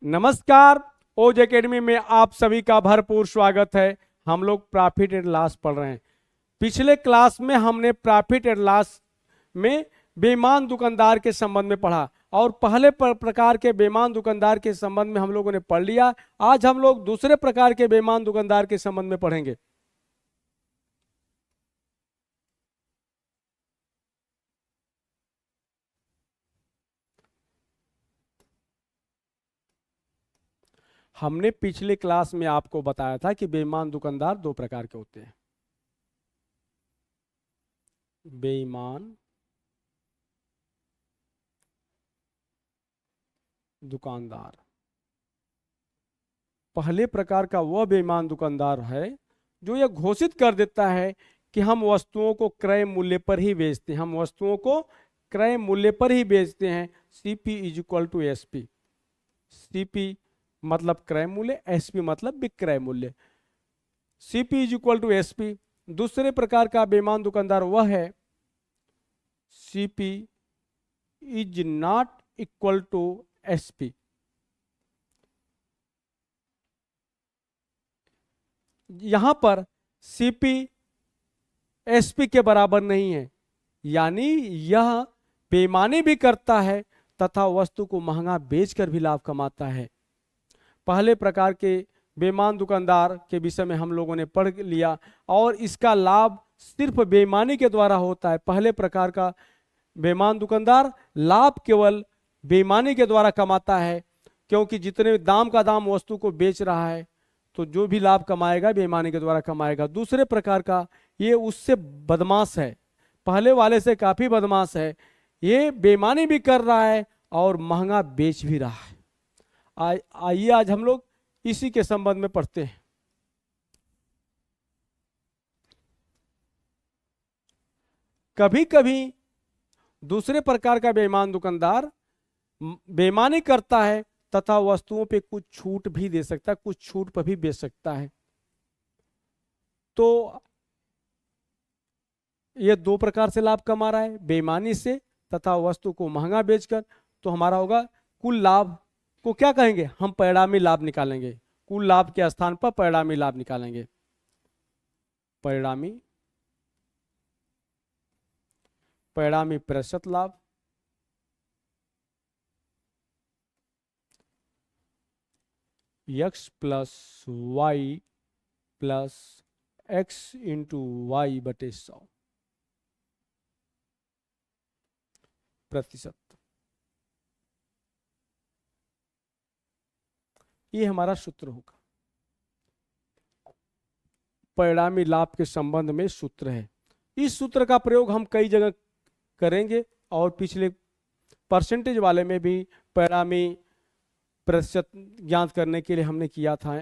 नमस्कार। ओज एकेडमी में आप सभी का भरपूर स्वागत है। हम लोग प्रॉफिट एंड लॉस पढ़ रहे हैं। पिछले क्लास में हमने प्रॉफिट एंड लॉस में बेईमान दुकानदार के संबंध में पढ़ा और पहले प्रकार के बेईमान दुकानदार के संबंध में हम लोगों ने पढ़ लिया। आज हम लोग दूसरे प्रकार के बेईमान दुकानदार के संबंध में पढ़ेंगे। हमने पिछले क्लास में आपको बताया था कि बेईमान दुकानदार दो प्रकार के होते हैं। बेईमान दुकानदार, पहले प्रकार का वह बेईमान दुकानदार है जो यह घोषित कर देता है कि हम वस्तुओं को क्रय मूल्य पर ही बेचते हैं। हम वस्तुओं को क्रय मूल्य पर ही बेचते हैं। CP is equal to SP. CP मतलब क्रय मूल्य, एसपी मतलब विक्रय मूल्य। CP is equal to SP. दूसरे प्रकार का बेईमान दुकानदार वह है CP is not equal to SP. यहां पर सीपी एसपी के बराबर नहीं है, यानी यह बेईमानी भी करता है तथा वस्तु को महंगा बेचकर भी लाभ कमाता है। पहले प्रकार के बेईमान दुकानदार के विषय में हम लोगों ने पढ़ लिया और इसका लाभ सिर्फ बेईमानी के द्वारा होता है। पहले प्रकार का बेईमान दुकानदार लाभ केवल बेईमानी के द्वारा कमाता है, क्योंकि जितने दाम का दाम वस्तु को बेच रहा है तो जो भी लाभ कमाएगा बेईमानी के द्वारा कमाएगा। दूसरे प्रकार का ये उससे बदमाश है, पहले वाले से काफी बदमाश है। ये बेईमानी भी कर रहा है और महंगा बेच भी रहा है। आइए आज हम लोग इसी के संबंध में पढ़ते हैं। कभी कभी दूसरे प्रकार का बेईमान दुकानदार बेईमानी करता है तथा वस्तुओं पे कुछ छूट भी दे सकता है, कुछ छूट पर भी बेच सकता है। तो ये दो प्रकार से लाभ कमा रहा है, बेईमानी से तथा वस्तु को महंगा बेचकर। तो हमारा होगा कुल लाभ को क्या कहेंगे, हम परिणामी लाभ निकालेंगे। कुल लाभ के स्थान पर परिणामी लाभ निकालेंगे। परिणामी प्रतिशत लाभ x plus Y plus X into Y बटे 100 प्रतिशत। ये हमारा सूत्र होगा। परिणामी लाभ के संबंध में सूत्र है। इस सूत्र का प्रयोग हम कई जगह करेंगे और पिछले परसेंटेज वाले में भी परिणामी प्रतिशत ज्ञात करने के लिए हमने किया था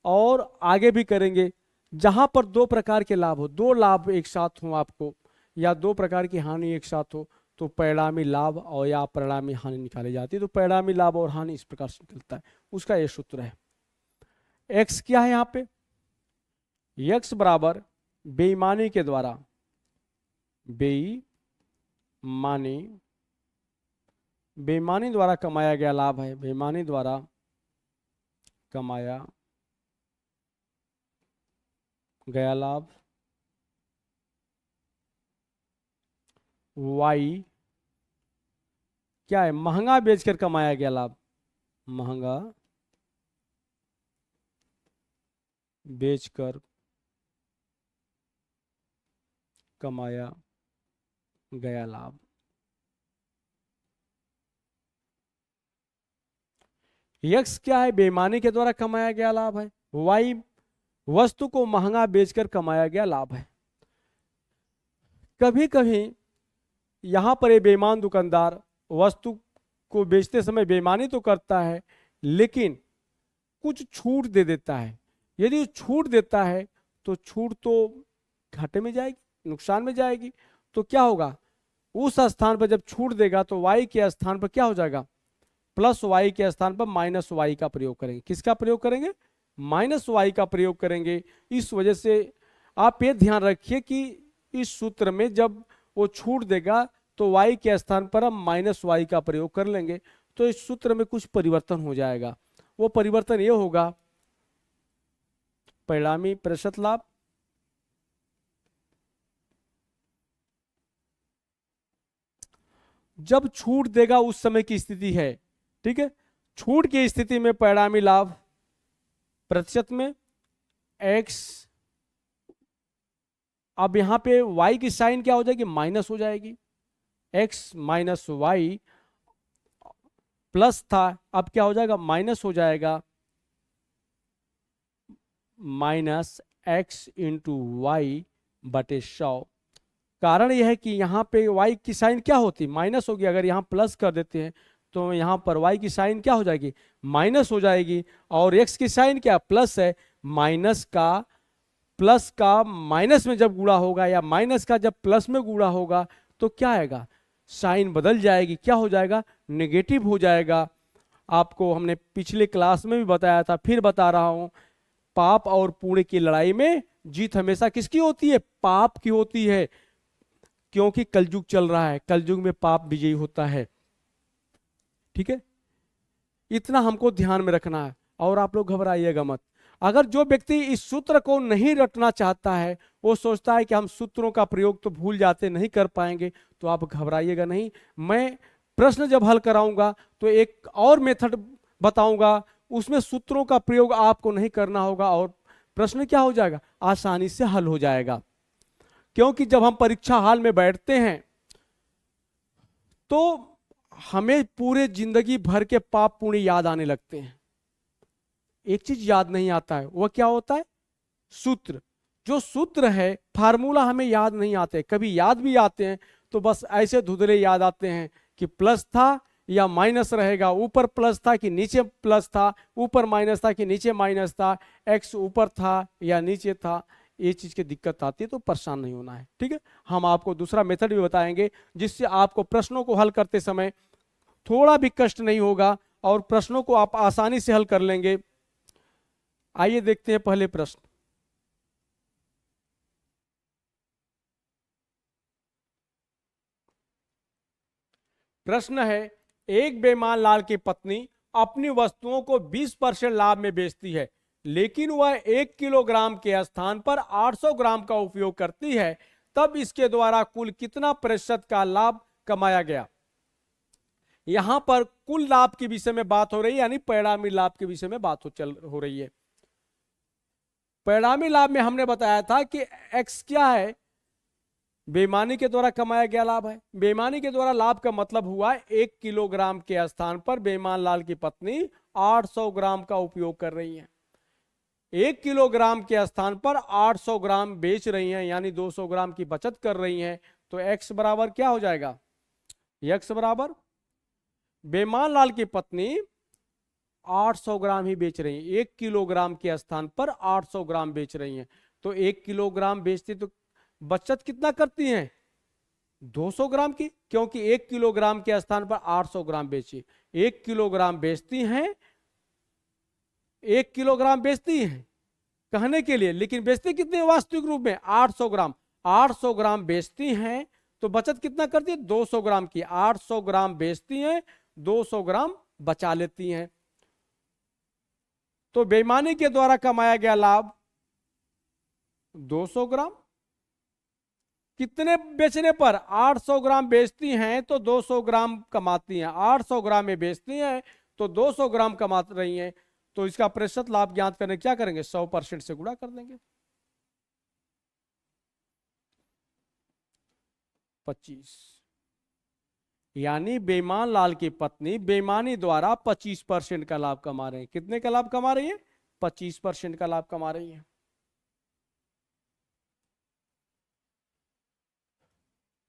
और आगे भी करेंगे। जहां पर दो प्रकार के लाभ हो, दो लाभ एक साथ हो आपको, या दो प्रकार की हानि एक साथ हो, तो परिणामी लाभ और या परिणामी हानि निकाली जाती है। तो परिणामी लाभ और हानि इस प्रकार से निकलता है, उसका यह सूत्र है। एक्स क्या है यहाँ पे, एक्स बराबर बेईमानी के द्वारा, बेईमानी द्वारा कमाया गया लाभ है। बेईमानी द्वारा कमाया गया लाभ। वाई क्या है, महंगा बेचकर कमाया गया लाभ। महंगा बेचकर कमाया गया लाभ। यक्स क्या है, बेईमानी के द्वारा कमाया गया लाभ है। वाई वस्तु को महंगा बेचकर कमाया गया लाभ है। कभी कभी यहां पर ये बेईमान दुकानदार वस्तु को बेचते समय बेईमानी तो करता है, लेकिन कुछ छूट दे देता है। यदि छूट देता है तो छूट तो घाटे में जाएगी, नुकसान में जाएगी। तो क्या होगा, उस स्थान पर जब छूट देगा तो वाई के स्थान पर क्या हो जाएगा, प्लस वाई के स्थान पर माइनस वाई का प्रयोग करेंगे। किसका प्रयोग करेंगे, माइनस वाई का प्रयोग करेंगे। इस वजह से आप ये ध्यान रखिए कि इस सूत्र में जब वो छूट देगा तो वाई के स्थान पर हम माइनस वाई का प्रयोग कर लेंगे, तो इस सूत्र में कुछ परिवर्तन हो जाएगा। वो परिवर्तन ये होगा परिणामी प्रतिशत लाभ जब छूट देगा उस समय की स्थिति है। ठीक है, छूट की स्थिति में परिणामी लाभ प्रतिशत में x, अब यहां पे y की साइन क्या हो जाएगी, माइनस हो जाएगी, x माइनस वाई, प्लस था अब क्या हो जाएगा, माइनस हो जाएगा, माइनस x इंटू वाई बटे 100। कारण यह है कि यहाँ पे y की साइन क्या होती, माइनस होगी, अगर यहाँ प्लस कर देते हैं तो यहाँ पर y की साइन क्या हो जाएगी, माइनस हो जाएगी, और x की साइन क्या प्लस है, माइनस का प्लस का माइनस में जब गुणा होगा या माइनस का जब प्लस में गुणा होगा तो क्या आएगा, साइन बदल जाएगी, क्या हो जाएगा, नेगेटिव हो जाएगा। आपको हमने पिछले क्लास में भी बताया था, फिर बता रहा हूं, पाप और पुण्य की लड़ाई में जीत हमेशा किसकी होती है, पाप की होती है, क्योंकि कलयुग चल रहा है, कलयुग में पाप विजयी होता है। ठीक है, इतना हमको ध्यान में रखना है, और आप लोग घबराइएगा मत। अगर जो व्यक्ति इस सूत्र को नहीं रटना चाहता है, वो सोचता है कि हम सूत्रों का प्रयोग तो भूल जाते, नहीं कर पाएंगे, तो आप घबराइएगा नहीं। मैं प्रश्न जब हल कराऊंगा तो एक और मेथड बताऊंगा, उसमें सूत्रों का प्रयोग आपको नहीं करना होगा और प्रश्न क्या हो जाएगा, आसानी से हल हो जाएगा। क्योंकि जब हम परीक्षा हाल में बैठते हैं तो हमें पूरे जिंदगी भर के पाप पुण्य याद आने लगते हैं, एक चीज याद नहीं आता है, वह क्या होता है, सूत्र। जो सूत्र है, फार्मूला हमें याद नहीं आते, कभी याद भी आते हैं तो बस ऐसे धुंधले याद आते हैं कि प्लस था या माइनस रहेगा, ऊपर प्लस था कि नीचे प्लस था, ऊपर माइनस था कि नीचे माइनस था, एक्स ऊपर था या नीचे था, ये चीज की दिक्कत आती है, तो परेशान नहीं होना है। ठीक है, हम आपको दूसरा मेथड भी बताएंगे जिससे आपको प्रश्नों को हल करते समय थोड़ा भी कष्ट नहीं होगा और प्रश्नों को आप आसानी से हल कर लेंगे। आइए देखते हैं पहले प्रश्न। प्रश्न है, एक बेईमान लाल की पत्नी अपनी वस्तुओं को 20% लाभ में बेचती है, लेकिन वह 1 किलोग्राम के स्थान पर 800 ग्राम का उपयोग करती है, तब इसके द्वारा कुल कितना प्रतिशत का लाभ कमाया गया। यहां पर कुल लाभ के विषय में बात हो रही है, यानी परिणामी लाभ के विषय में बात हो रही है। परिणामी लाभ में हमने बताया था कि एक्स क्या है, बेईमानी के द्वारा कमाया गया लाभ है। बेईमानी के द्वारा लाभ का मतलब हुआ 1 किलोग्राम के स्थान पर बेईमान लाल की पत्नी 800 ग्राम का उपयोग कर रही है। 1 किलोग्राम के स्थान पर 800 ग्राम बेच रही हैं, यानी 200 ग्राम की बचत कर रही हैं। तो x बराबर क्या हो जाएगा, x बराबर बेईमान लाल की पत्नी 800 ग्राम ही बेच रही है, 1 किलोग्राम के स्थान पर 800 ग्राम बेच रही हैं। तो 1 किलोग्राम बेचती तो बचत कितना करती हैं, 200 ग्राम की, क्योंकि 1 किलोग्राम के स्थान पर 800 ग्राम बेची। 1 किलोग्राम बेचती हैं, 1 किलोग्राम बेचती हैं कहने के लिए, लेकिन बेचती कितने वास्तविक रूप में, 800 ग्राम। 800 ग्राम बेचती हैं तो बचत कितना करती है, 200 ग्राम की। 800 ग्राम बेचती हैं, 200 ग्राम बचा लेती हैं। तो बेईमानी के द्वारा कमाया गया लाभ 200 ग्राम। कितने बेचने पर, 800 ग्राम बेचती हैं तो 200 ग्राम कमाती हैं, 800 ग्राम में बेचती हैं तो 200 ग्राम कमा रही हैं। तो इसका प्रतिशत लाभ ज्ञात करने क्या करेंगे, 100% से गुणा कर देंगे, 25। यानी बेईमान लाल की पत्नी बेईमानी द्वारा 25% का लाभ कमा रहे हैं। कितने का लाभ कमा रही है, 25% का लाभ कमा रही है।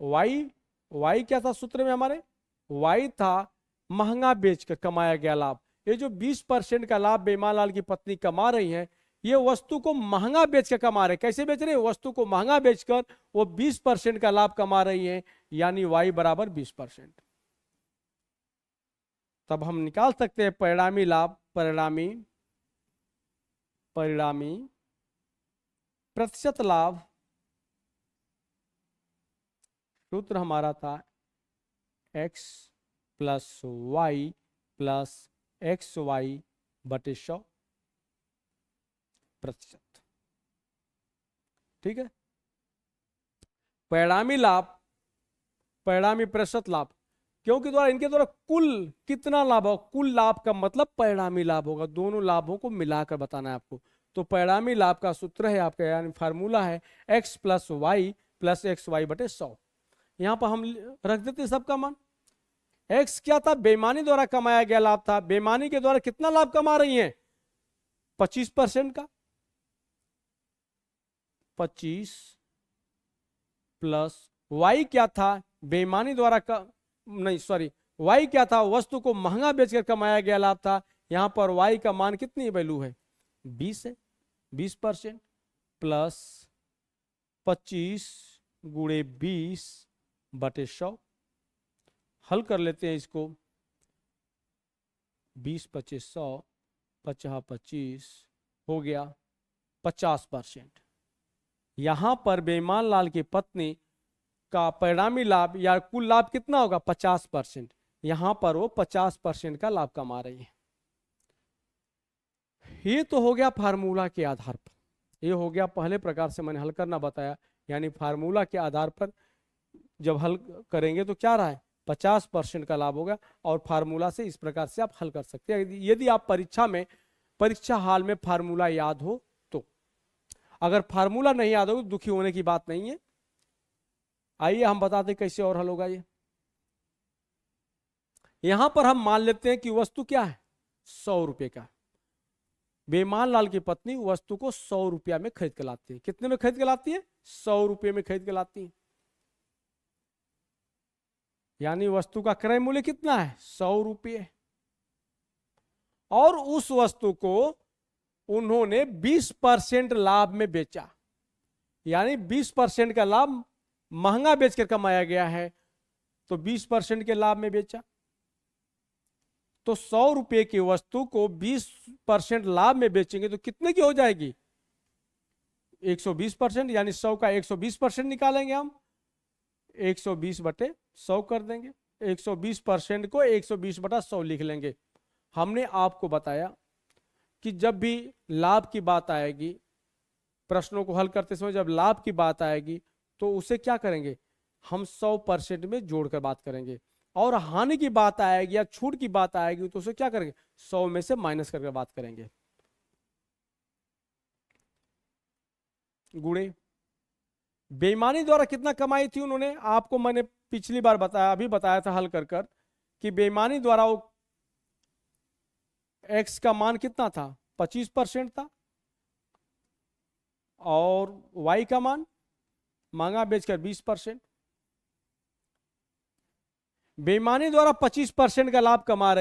वाई क्या था सूत्र में हमारे, वाई था महंगा बेचकर कमाया गया लाभ। ये जो 20% का लाभ बेईमान लाल की पत्नी कमा रही है, ये वस्तु को महंगा बेचकर कमा रहे। कैसे बेच रहे हैं, वस्तु को महंगा बेचकर वो 20% का लाभ कमा रही है, यानी वाई बराबर 20%। तब हम निकाल सकते हैं परिणामी लाभ, परिणामी प्रतिशत लाभ। सूत्र हमारा था x plus Y plus X Y बटे 100%। ठीक है। परिणामी लाभ, परिणामी प्रतिशत लाभ, क्योंकि द्वारा इनके द्वारा कुल कितना लाभ हो, कुल लाभ का मतलब परिणामी लाभ होगा, दोनों लाभों को मिलाकर बताना है आपको। तो परिणामी लाभ का सूत्र है आपका, यानी फार्मूला है x plus Y plus X Y बटे 100। यहां पर हम रख देते सबका मान। x क्या था, बेईमानी द्वारा कमाया गया लाभ था। बेईमानी के द्वारा कितना लाभ कमा रही है, 25% का। 25 प्लस y क्या था, बेईमानी द्वारा नहीं सॉरी, y क्या था, वस्तु को महंगा बेचकर कमाया गया लाभ था। यहां पर y का मान कितनी वैल्यू है, 20 है, 20% प्लस 25 गुणे 20 बटे 100। हल कर लेते हैं इसको, 20 25 100, 50 25 हो गया 50%। यहां पर बेईमान लाल की पत्नी का परिणामी लाभ या कुल लाभ कितना होगा, 50%। यहां पर वो 50% का लाभ कमा रही है। ये तो हो गया फार्मूला के आधार पर, ये हो गया पहले प्रकार से मैंने हल करना बताया, यानी फार्मूला के आधार पर जब हल करेंगे तो क्या रहा है, 50% का लाभ होगा। और फार्मूला से इस प्रकार से आप हल कर सकते हैं, यदि आप परीक्षा में, परीक्षा हाल में फार्मूला याद हो तो। अगर फार्मूला नहीं याद हो तो दुखी होने की बात नहीं है। आइए हम बताते कैसे और हल होगा ये। यहां पर हम मान लेते हैं कि वस्तु क्या है, 100 रुपए का। बेईमान लाल की पत्नी वस्तु को 100 रुपया में खरीद के लाती है। कितने में खरीद के लाती है, 100 रुपये में खरीद के लाती है। यानी वस्तु का क्रय मूल्य कितना है, 100 रुपये। और उस वस्तु को उन्होंने 20% लाभ में बेचा, यानी 20% का लाभ महंगा बेचकर कमाया गया है, तो 20% के लाभ में बेचा। तो 100 रुपये की वस्तु को 20% लाभ में बेचेंगे तो कितने की हो जाएगी, 120%, यानी 100 का 120% निकालेंगे हम, 120 बटे 100 कर देंगे। 120% को 120 बटा 100 लिख लेंगे। हमने आपको बताया कि जब भी लाभ की बात आएगी, प्रश्नों को हल करते समय जब लाभ की बात आएगी तो उसे क्या करेंगे, हम 100% में जोड़कर बात करेंगे। और हानि की बात आएगी या छूट की बात आएगी तो उसे क्या करेंगे, 100 में से माइनस करके बात करेंगे। गुणे बेईमानी द्वारा कितना कमाई थी उन्होंने, आपको मैंने पिछली बार बताया, अभी बताया था हल कर कर कि बेईमानी द्वारा वो एक्स का मान कितना था, 25% था। और वाई का मान महंगा बेचकर 20%। बेईमानी द्वारा 25% का लाभ कमा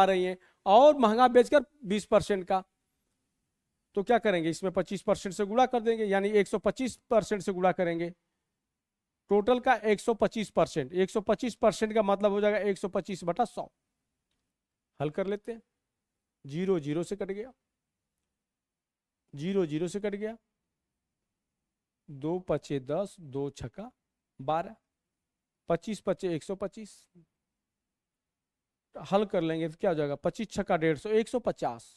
रही है और महंगा बेचकर 20% का। तो क्या करेंगे, इसमें 25% से गुणा कर देंगे, यानी 125% से गुणा करेंगे। टोटल का 125%, 125% का मतलब हो जाएगा 125 बटा 100। हल कर लेते हैं, 0 0 से कट गया, 0 0 से कट गया, 2 पचे 10, 2 छक्का 12, 25 पचे 125। हल कर लेंगे तो क्या हो जाएगा, 25 छक्का 150, 150।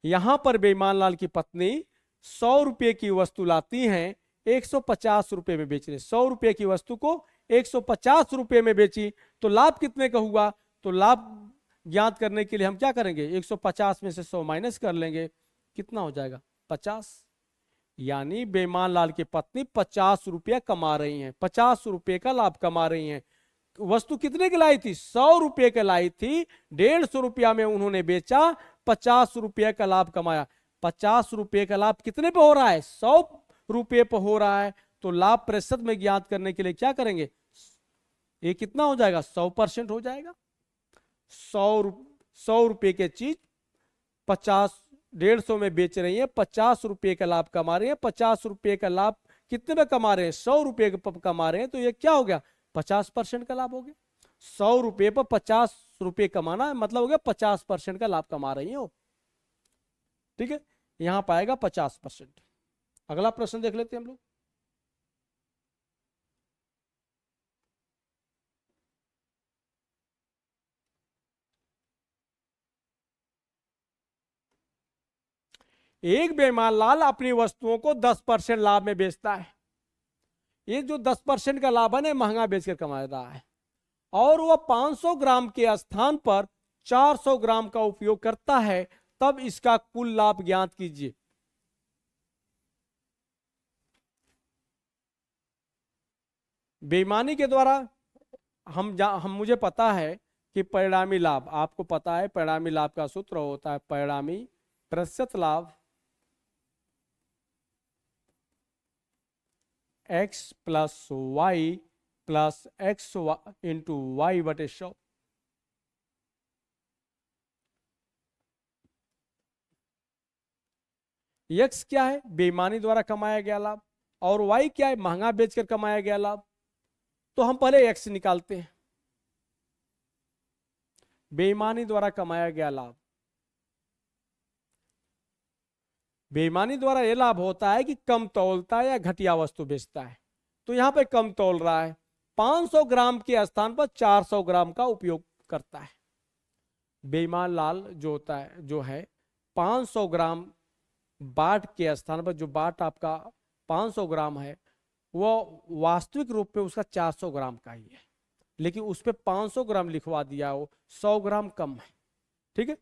यहां पर बेईमान लाल की पत्नी 100 रुपये की वस्तु लाती हैं, 150 रुपये में बेच रहे। 100 रुपये की वस्तु को 150 रुपये में बेची तो लाभ कितने का हुआ, तो लाभ ज्ञात करने के लिए हम क्या करेंगे, 150 में से 100 माइनस कर लेंगे, कितना हो जाएगा 50। यानी बेईमान लाल की पत्नी 50 रुपया कमा रही हैं, 50 रुपये का लाभ कमा रही हैं। वस्तु कितने की लाई थी, 100 रुपये की लाई थी, 150 रुपया में उन्होंने बेचा, 50 रुपये का लाभ कमाया। 50 रुपये का लाभ कितने पे हो रहा है, 100 रुपये पे हो रहा है। तो लाभ प्रतिशत में ज्ञात करने के लिए क्या करेंगे, ये कितना हो जाएगा, 100% हो जाएगा। 100 रुपये की चीज 150 में बेच रही है, 50 रुपये का लाभ कमा रही है। 50 रुपये का लाभ कितने में कमा रहे हैं, 100 रुपये कमा रहे हैं, तो ये क्या हो गया, 50% का लाभ हो गया। 100 रुपये पर 50 रुपये कमाना मतलब हो गया 50% का लाभ कमा रही हो। ठीक है, यहां पाएगा 50%। अगला प्रश्न देख लेते हैं हम लोग। एक बेईमान अपनी वस्तुओं को 10% लाभ में बेचता है। ये जो 10% का लाभ है ना, महंगा बेचकर कमा रहा है, और वह 500 ग्राम के स्थान पर 400 ग्राम का उपयोग करता है, तब इसका कुल लाभ ज्ञात कीजिए। बेईमानी के द्वारा हम मुझे पता है कि परिणामी लाभ, आपको पता है परिणामी लाभ का सूत्र होता है परिणामी प्रतिशत लाभ x plus Y plus X into Y बटे 100। x क्या है? बेईमानी द्वारा कमाया गया लाभ, और y क्या है? महंगा बेचकर कमाया गया लाभ। तो हम पहले x निकालते हैं। बेईमानी द्वारा कमाया गया लाभ, बेईमानी द्वारा यह लाभ होता है कि कम तौलता है या घटिया वस्तु बेचता है। तो यहां पे कम तौल रहा है, 500 ग्राम के स्थान पर 400 ग्राम का उपयोग करता है। बेईमान लाल जो होता है, जो है 500 ग्राम बाट के स्थान पर, जो बाट आपका 500 ग्राम है, वो वास्तविक रूप में उसका 400 ग्राम का ही है, लेकिन उस पर 500 ग्राम लिखवा दिया हो, 100 ग्राम कम है। ठीक है,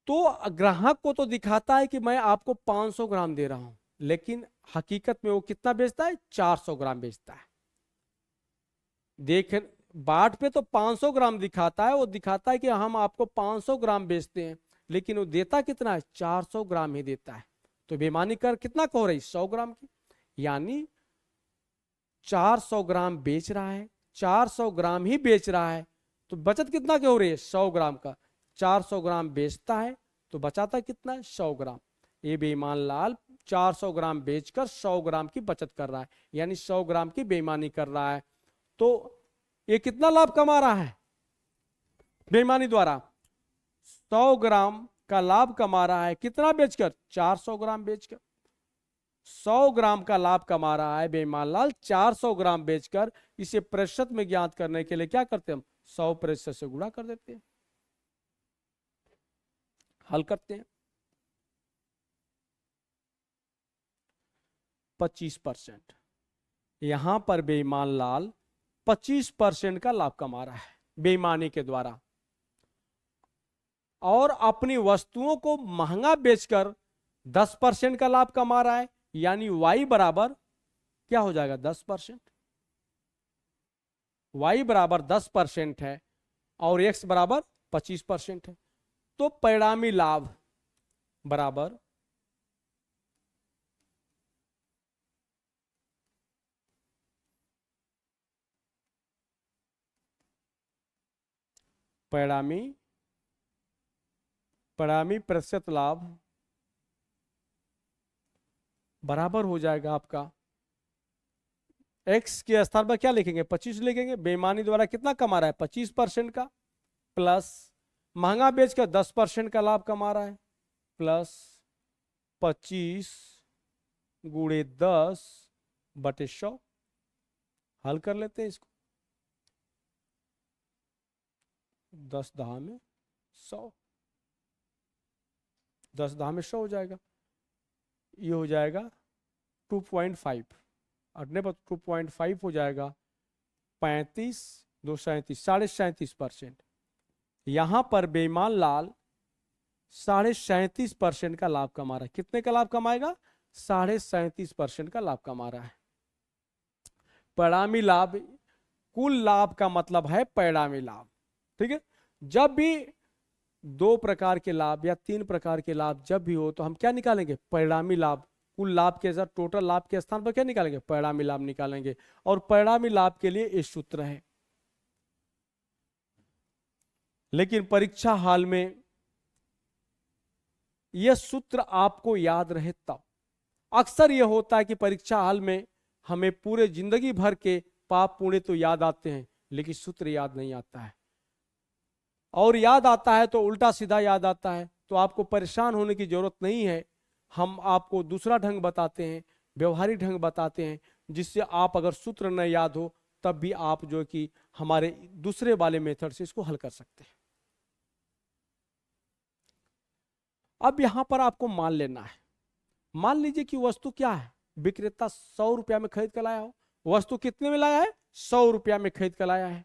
तो ग्राहक को तो दिखाता है कि मैं आपको 500 ग्राम दे रहा हूं, लेकिन हकीकत में वो कितना बेचता है? 400 ग्राम बेचता है। देख, बाट पे तो 500 ग्राम दिखाता है, वो दिखाता है कि हम आपको 500 ग्राम बेचते हैं, लेकिन वो देता कितना है? 400 ग्राम ही देता है। तो बेईमानी कर कितना को हो रही? 100 ग्राम की, यानी 400 ग्राम बेच रहा है, 400 ग्राम ही बेच रहा है, तो बचत कितना की हो रही है? 100 ग्राम का। 400 ग्राम बेचता है तो बचाता कितना है? 100 ग्राम। ये बेईमान लाल 400 ग्राम बेचकर 100 ग्राम की बचत कर रहा है, यानी 100 ग्राम की बेईमानी कर रहा है। तो ये कितना लाभ कमा रहा है बेईमानी द्वारा? 100 ग्राम का लाभ कमा रहा है, कितना बेचकर? 400 ग्राम बेचकर। 100 ग्राम का लाभ कमा रहा है बेईमान लाल 400 ग्राम बेचकर। इसे प्रतिशत में ज्ञात करने के लिए क्या करते हैं हम? 100% से गुणा कर देते हैं, हल करते हैं। 25%। यहां पर बेईमान लाल 25% का लाभ कमा रहा है बेईमानी के द्वारा, और अपनी वस्तुओं को महंगा बेचकर 10% का लाभ कमा रहा है, यानी y बराबर क्या हो जाएगा? 10%। y बराबर 10% है और x बराबर 25% है। तो परिणामी लाभ बराबर परिणामी प्रतिशत लाभ बराबर हो जाएगा आपका, x के स्थान पर क्या लिखेंगे? 25 लिखेंगे। बेईमानी द्वारा कितना कमा रहा है? 25% का, प्लस महंगा बेचकर 10% का लाभ कमा रहा है, प्लस 25 गुणे 10 बटे 100। हल कर लेते हैं इसको। 10 दहा में 100, 10 दहा में 100 हो जाएगा। ये हो जाएगा 2.5, अटने पर 2.5 हो जाएगा। 35 2 37, 37.5%। यहां पर बेईमान लाल 37.5% का लाभ कमा रहा है। कितने का लाभ कमाएगा? 37.5% का लाभ कमा रहा है। परिणामी लाभ, कुल लाभ का मतलब है परिणामी लाभ। ठीक है, जब भी 2 प्रकार के लाभ या 3 प्रकार के लाभ जब भी हो, तो हम क्या निकालेंगे? परिणामी लाभ। कुल लाभ के साथ टोटल लाभ के स्थान पर क्या निकालेंगे? परिणामी लाभ निकालेंगे। और परिणामी लाभ के लिए इस सूत्र है, लेकिन परीक्षा हाल में यह सूत्र आपको याद रहे तब। अक्सर यह होता है कि परीक्षा हाल में हमें पूरे जिंदगी भर के पाप पुण्य तो याद आते हैं, लेकिन सूत्र याद नहीं आता है, और याद आता है तो उल्टा सीधा याद आता है। तो आपको परेशान होने की जरूरत नहीं है, हम आपको दूसरा ढंग बताते हैं, व्यवहारिक ढंग बताते हैं, जिससे आप अगर सूत्र न याद हो तब भी आप जो कि हमारे दूसरे वाले मेथड से इसको हल कर सकते हैं। अब यहां पर आपको मान लेना है, मान लीजिए कि वस्तु क्या है, विक्रेता 100 रुपया में खरीद कर लाया हो, वस्तु कितने में लाया है, 100 रुपया में खरीद कर लाया है,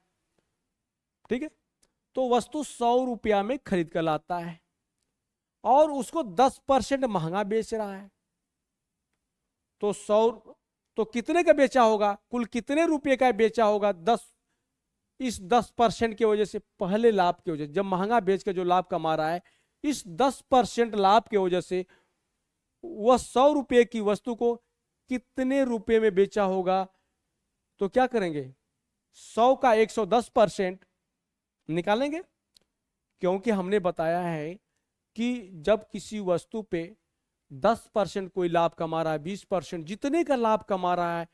ठीक है। तो वस्तु 100 रुपया में खरीद कर लाता है और उसको 10% महंगा बेच रहा है, तो 100, तो कितने का बेचा होगा, कुल कितने रुपए का बेचा होगा, 10, इस 10% की वजह से, पहले लाभ की वजह से, जब महंगा बेच के जो लाभ कमा रहा है, इस 10% लाभ की वजह से वह 100 रुपए की वस्तु को कितने रुपए में बेचा होगा। तो क्या करेंगे, 100 का 110% निकालेंगे, क्योंकि हमने बताया है कि जब किसी वस्तु पे 10% कोई लाभ कमा रहा है, 20% जितने का लाभ कमा रहा है,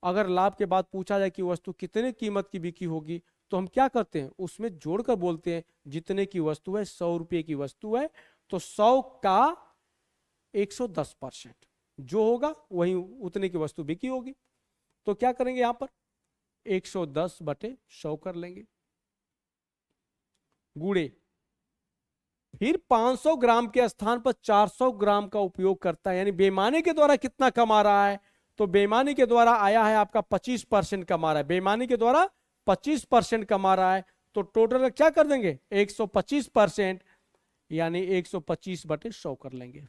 अगर लाभ के बाद पूछा जाए कि वस्तु कितने कीमत की बिकी होगी, तो हम क्या करते हैं, उसमें जोड़कर बोलते हैं जितने की वस्तु है, 100 रुपये की वस्तु है, तो 100 का 110% जो होगा वही उतने की वस्तु बिकी होगी। तो क्या करेंगे, यहां पर 110/100 कर लेंगे, गुणे, फिर 500 ग्राम के स्थान पर 400 ग्राम का उपयोग करता है, यानी बेईमानी के द्वारा कितना कमा रहा है, तो बेईमानी के द्वारा आया है आपका 25% कमा रहा है, बेईमानी के द्वारा 25% कमा रहा है, तो टोटल क्या कर देंगे, 125%, यानी 125/100 कर लेंगे।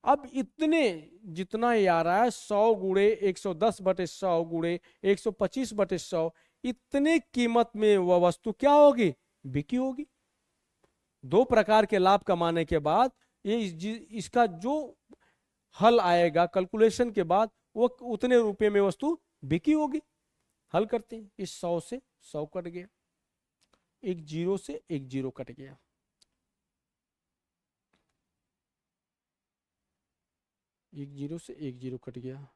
अब इतने जितना ये आ रहा है, 100 गुणे 110/100 गुणे 125/100, इतने कीमत में वह वस्तु क्या होगी, बिकी होगी। दो प्रकार के लाभ कमाने के बाद ये इसका जो हल आएगा कैलकुलेशन के बाद, वो उतने रुपए में वस्तु बिकी होगी। हल करते हैं, इस 100 से 100 कट गया, एक 0 से एक 0 कट गया, एक 0 से एक 0 कट गया।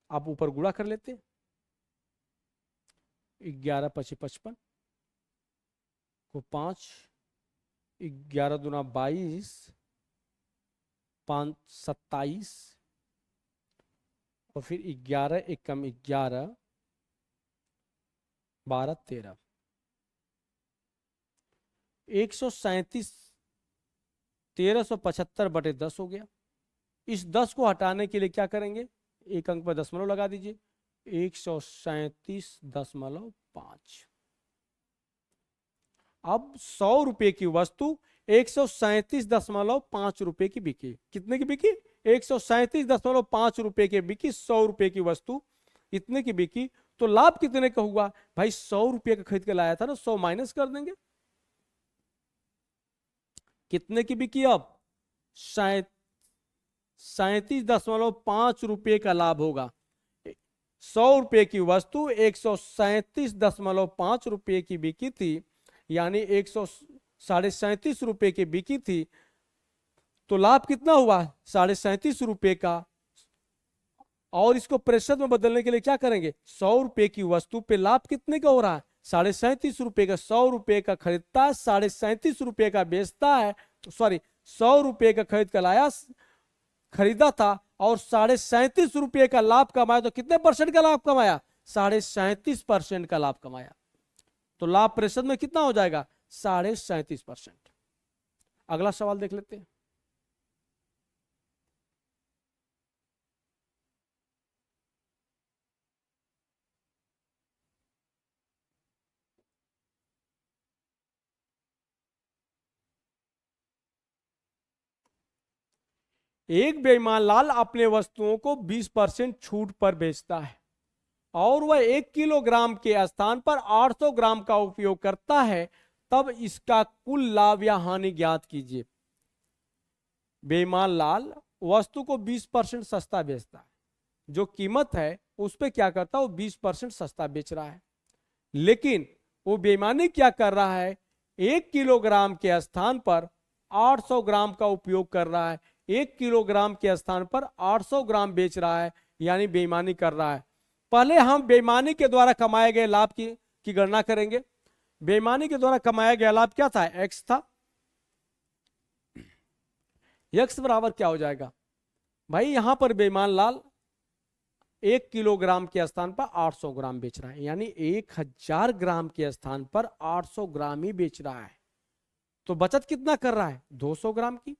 आप ऊपर गुणा कर लेते, 11 × 55 को 5, 11 दूना 22, 5 27, और फिर 11 एकम 11, 12 13, 137, 1375/10 हो गया। इस 10 को हटाने के लिए क्या करेंगे, एक अंक पर दशमलव लगा दीजिए, 137.5। अब 100 रुपए की वस्तु 137.5 रुपए की बिकी, कितने की बिकी, 137.5 रुपए की बिकी, 100 रुपए की वस्तु इतने की बिकी, तो लाभ कितने का हुआ भाई, 100 रुपए का खरीद के लाया था ना, 100 माइनस कर देंगे, कितने की बिकी, अब 37.5 रुपए का लाभ होगा। 100 रुपए की वस्तु 137.5 रुपए की बिकी थी, यानी 137.5 रुपए की बिकी थी, तो लाभ कितना हुआ, 37.5 रुपए का। और इसको प्रतिशत में बदलने के लिए क्या करेंगे, 100 रुपए की वस्तु पे लाभ कितने का हो रहा है, 37.5 रुपए का, 100 रुपए का खरीदता है, 37.5 रुपए का बेचता है, सॉरी 100 रुपए का खरीद कर लाया, खरीदा था, और 37.5 रुपए का लाभ कमाया, तो कितने % का लाभ कमाया, 37.5% का लाभ कमाया, तो लाभ प्रतिशत में कितना हो जाएगा, 37.5%। अगला सवाल देख लेते हैं। एक बेईमान लाल अपने वस्तुओं को 20% छूट पर बेचता है और वह 1 किलोग्राम के स्थान पर 800 ग्राम का उपयोग करता है, तब इसका कुल लाभ या हानि ज्ञात कीजिए। बेईमान लाल वस्तु को 20% सस्ता बेचता है, जो कीमत है उस पर क्या करता है, वो 20% सस्ता बेच रहा है, लेकिन वो बेईमानी क्या कर रहा है, 1 किलोग्राम के स्थान पर 800 ग्राम का उपयोग कर रहा है, 1 किलोग्राम के स्थान पर 800 ग्राम बेच रहा है, यानी बेईमानी कर रहा है। पहले हम बेईमानी के द्वारा कमाए गए लाभ की गणना करेंगे। बेईमानी के द्वारा कमाया गया लाभ क्या था, x था। x बराबर क्या हो जाएगा भाई, यहां पर बेईमान लाल 1 किलोग्राम के स्थान पर 800 ग्राम बेच रहा है, यानी 1000 ग्राम के स्थान पर 800 ग्राम ही बेच रहा है। तो बचत कितना कर रहा है? 200 ग्राम की।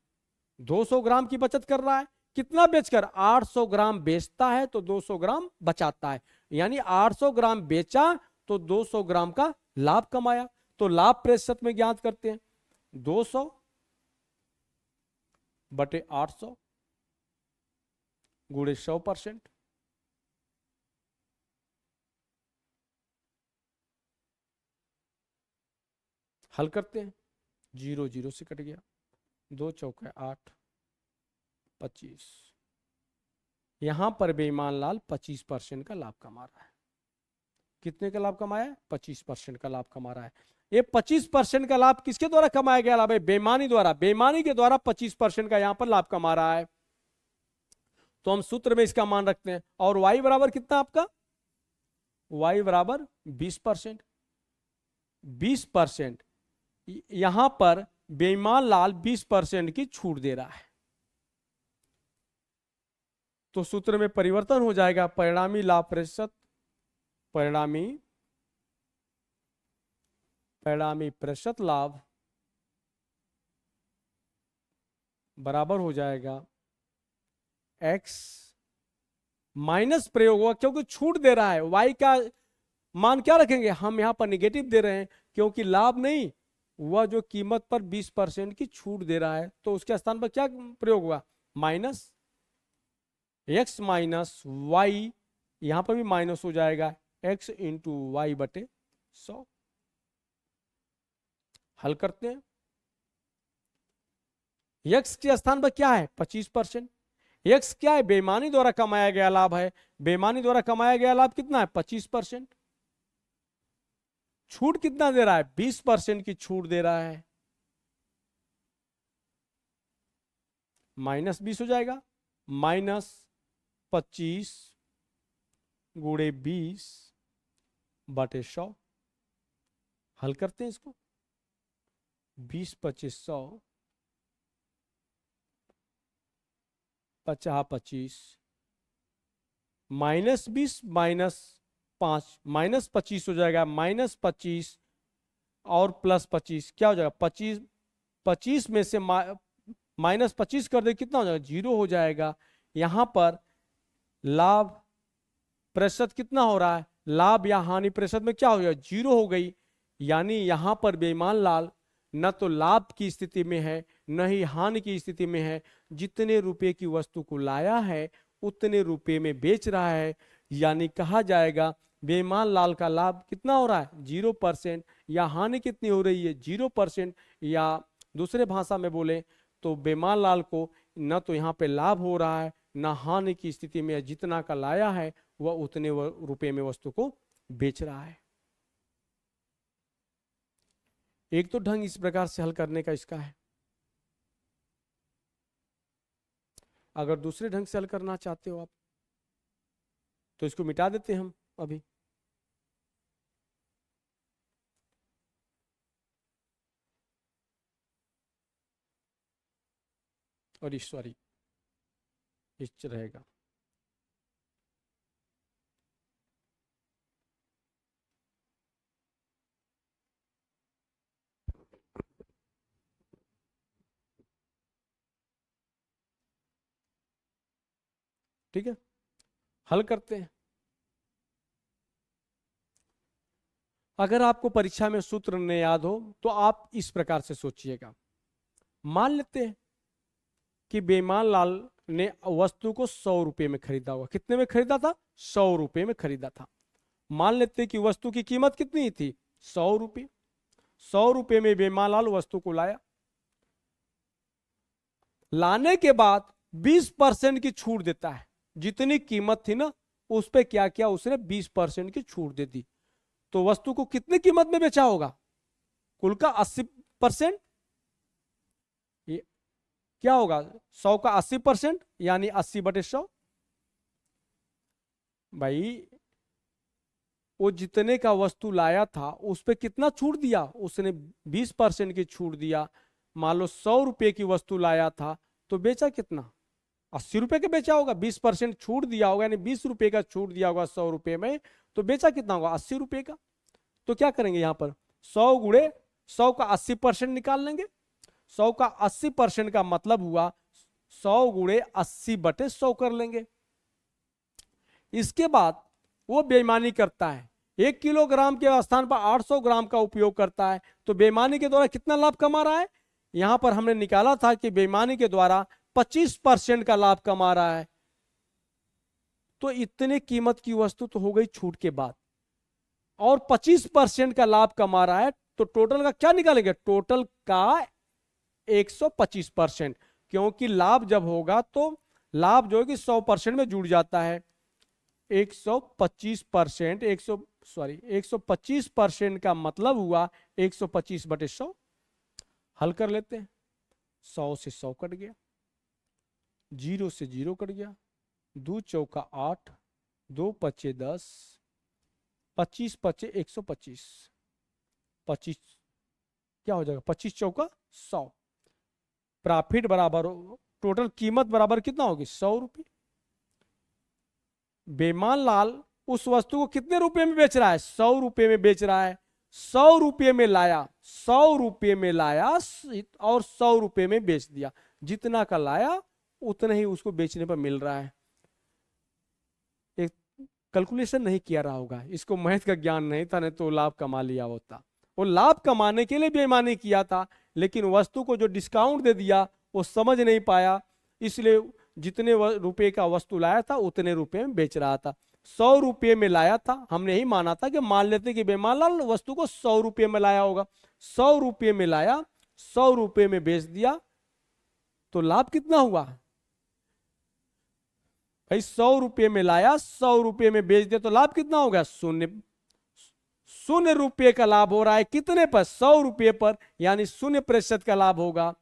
200 ग्राम की बचत कर रहा है। कितना बेचकर? 800 ग्राम बेचता है तो 200 ग्राम बचाता है, यानी 800 ग्राम बेचा तो 200 ग्राम का लाभ कमाया। तो लाभ प्रतिशत में ज्ञात करते हैं, 200 बटे 800 गुणे 100%। हल करते हैं, 0 0 से कट गया, 2 चौके 8, 25। यहां पर बेईमान लाल 25% का लाभ कमा रहा है। कितने का लाभ कमाया है? 25% का लाभ कमा रहा है। ये 25% का लाभ किसके द्वारा कमाया गया लाभ है? बेईमानी द्वारा। बेईमानी के द्वारा 25% का यहां पर लाभ कमा रहा है। तो हम सूत्र में इसका मान रखते हैं। और y बराबर कितना आपका? y बराबर 20%। 20% यहां पर बेईमान लाल 20% की छूट दे रहा है, तो सूत्र में परिवर्तन हो जाएगा। परिणामी लाभ प्रतिशत, परिणामी प्रतिशत लाभ बराबर हो जाएगा x माइनस प्रयोग हुआ, क्योंकि छूट दे रहा है। y का मान क्या रखेंगे? हम यहां पर निगेटिव दे रहे हैं, क्योंकि लाभ नहीं, वह जो कीमत पर 20% की छूट दे रहा है, तो उसके स्थान पर क्या प्रयोग हुआ? माइनस x माइनस वाई, यहां पर भी माइनस हो जाएगा, x इंटू वाई बटे 100। हल करते हैं। x के स्थान पर क्या है? 25%। x क्या है? बेईमानी द्वारा कमाया गया लाभ है। बेईमानी द्वारा कमाया गया लाभ कितना है? 25%। छूट कितना दे रहा है? 20% की छूट दे रहा है। माइनस 20 हो जाएगा, माइनस 25 गुणे 20 बटे 100। हल करते हैं इसको, 20 25 100, 50 25, माइनस 20 माइनस 5, माइनस 25 हो जाएगा, माइनस 25 और प्लस 25 क्या हो जाएगा? 25। 25 में से माइनस 25 कर दे, कितना हो जाएगा? 0 हो जाएगा। यहां पर लाभ प्रतिशत कितना हो रहा है? लाभ या हानि प्रतिशत में क्या हो गया? 0 हो गई। यानी यहां पर बेईमान लाल न तो लाभ की स्थिति में है, न ही हानि की स्थिति में है। जितने रुपए की वस्तु को लाया है उतने रुपए में बेच रहा है, यानी कहा जाएगा बेईमान लाल का लाभ कितना हो रहा है? 0%। या हानि कितनी हो रही है? 0%। या दूसरे भाषा में बोले तो बेईमान लाल को न तो यहाँ पे लाभ हो रहा है, न हानि की स्थिति में। जितना का लाया है वह उतने रुपए में वस्तु को बेच रहा है। एक तो ढंग इस प्रकार से हल करने का इसका है। अगर दूसरे ढंग से हल करना चाहते हो आप तो इसको मिटा देते हैं हम अभी। और ईश्वरी इच रहेगा। ठीक है, हल करते हैं। अगर आपको परीक्षा में सूत्र न याद हो तो आप इस प्रकार से सोचिएगा। मान लेते हैं कि बेईमान लाल ने वस्तु को 100 रुपए में खरीदा हुआ। कितने में खरीदा था? 100 रुपए में खरीदा था। मान लेते हैं कि वस्तु की कीमत कितनी थी? 100 रुपए। 100 रुपए में बेईमान लाल वस्तु को लाया। लाने के बाद 20% की छूट देता है। जितनी कीमत थी ना उस पे क्या किया उसने? 20% की छूट दे दी। तो वस्तु को कितनी कीमत में बेचा होगा? कुल का 80%। क्या होगा? 100 का 80%, यानी 80 बटे 100। भाई वो जितने का वस्तु लाया था उस पे कितना छूट दिया उसने? 20% की छूट दिया। मान लो 100 रुपए की वस्तु लाया था तो बेचा कितना? 80 रुपए का बेचा होगा। 20% छूट दिया होगा, यानी 20 रुपए का छूट दिया होगा 100 रुपए में, तो बेचा कितना होगा? 80 रुपए का। तो क्या करेंगे यहां पर? 100 गुणे 100 का 80% निकाल लेंगे। 100 का 80% का मतलब हुआ 100 गुणे 80/100 कर लेंगे। इसके बाद वो बेईमानी करता है, 1 किलोग्राम के स्थान पर 800 ग्राम का उपयोग करता है, तो बेईमानी के द्वारा कितना लाभ कमा रहा है? यहां पर हमने निकाला था कि बेईमानी के द्वारा 25% का लाभ कमा रहा है। तो इतने कीमत की वस्तु तो हो गई छूट के बाद, और 25% का लाभ कमा रहा है, तो टोटल का क्या निकालेंगे? टोटल का 125%, क्योंकि लाभ जब होगा तो लाभ जो है कि 100% में जुड़ जाता है। 125%, 125% का मतलब हुआ 125/100। हल कर लेते हैं। 100 से 100 कट गया, 0 से 0 कट गया, 2 चौका 8, 2 पचे 10, 25 पचे 125, 25 क्या हो जाएगा? 25 चौका 100। प्रॉफिट बराबर टोटल कीमत बराबर कितना होगी? 100 रुपये। बेईमान लाल उस वस्तु को कितने रुपए में बेच रहा है? 100 रुपये में बेच रहा है। 100 रुपये में लाया, 100 रुपये में लाया और 100 रुपये में बेच दिया। जितना का लाया उतना ही उसको बेचने पर मिल रहा है। एक कैलकुलेशन नहीं किया रहा होगा, इसको मैथ का ज्ञान नहीं था, नहीं तो लाभ कमा लिया होता। वो लाभ कमाने के लिए बेईमानी किया था, लेकिन वस्तु को जो डिस्काउंट दे दिया वो समझ नहीं पाया, इसलिए जितने रुपए का वस्तु लाया था उतने रुपए में बेच रहा था। 100 रुपये में लाया था, हमने यही माना था कि मान लेते कि बेईमान लाल वस्तु को 100 रुपये में लाया होगा। 100 रुपये में लाया, 100 रुपये में बेच दिया, तो लाभ कितना हुआ भाई? 100 रुपये में लाया, 100 रुपये में बेच दिया, तो लाभ कितना होगा? 0 रुपये का लाभ हो रहा है। कितने पर? 100 रुपये पर, यानी 0% का लाभ होगा।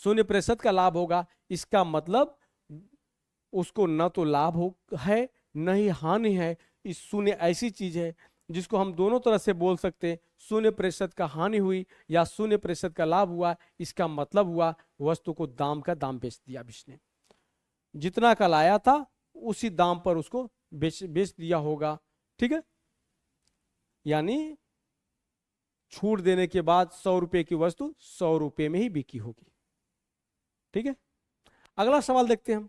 0% का लाभ होगा। इसका मतलब उसको न तो लाभ हो है न ही हानि है। इस 0 ऐसी चीज है जिसको हम दोनों तरह से बोल सकते हैं। 0% का हानि हुई या 0% का लाभ हुआ, इसका मतलब हुआ वस्तु को दाम का दाम बेच दिया इसने। जितना का लाया था उसी दाम पर उसको बेच दिया होगा। ठीक है, यानी छूट देने के बाद 100 रुपये की वस्तु 100 रुपये में ही बिकी होगी। ठीक है, अगला सवाल देखते हैं हम।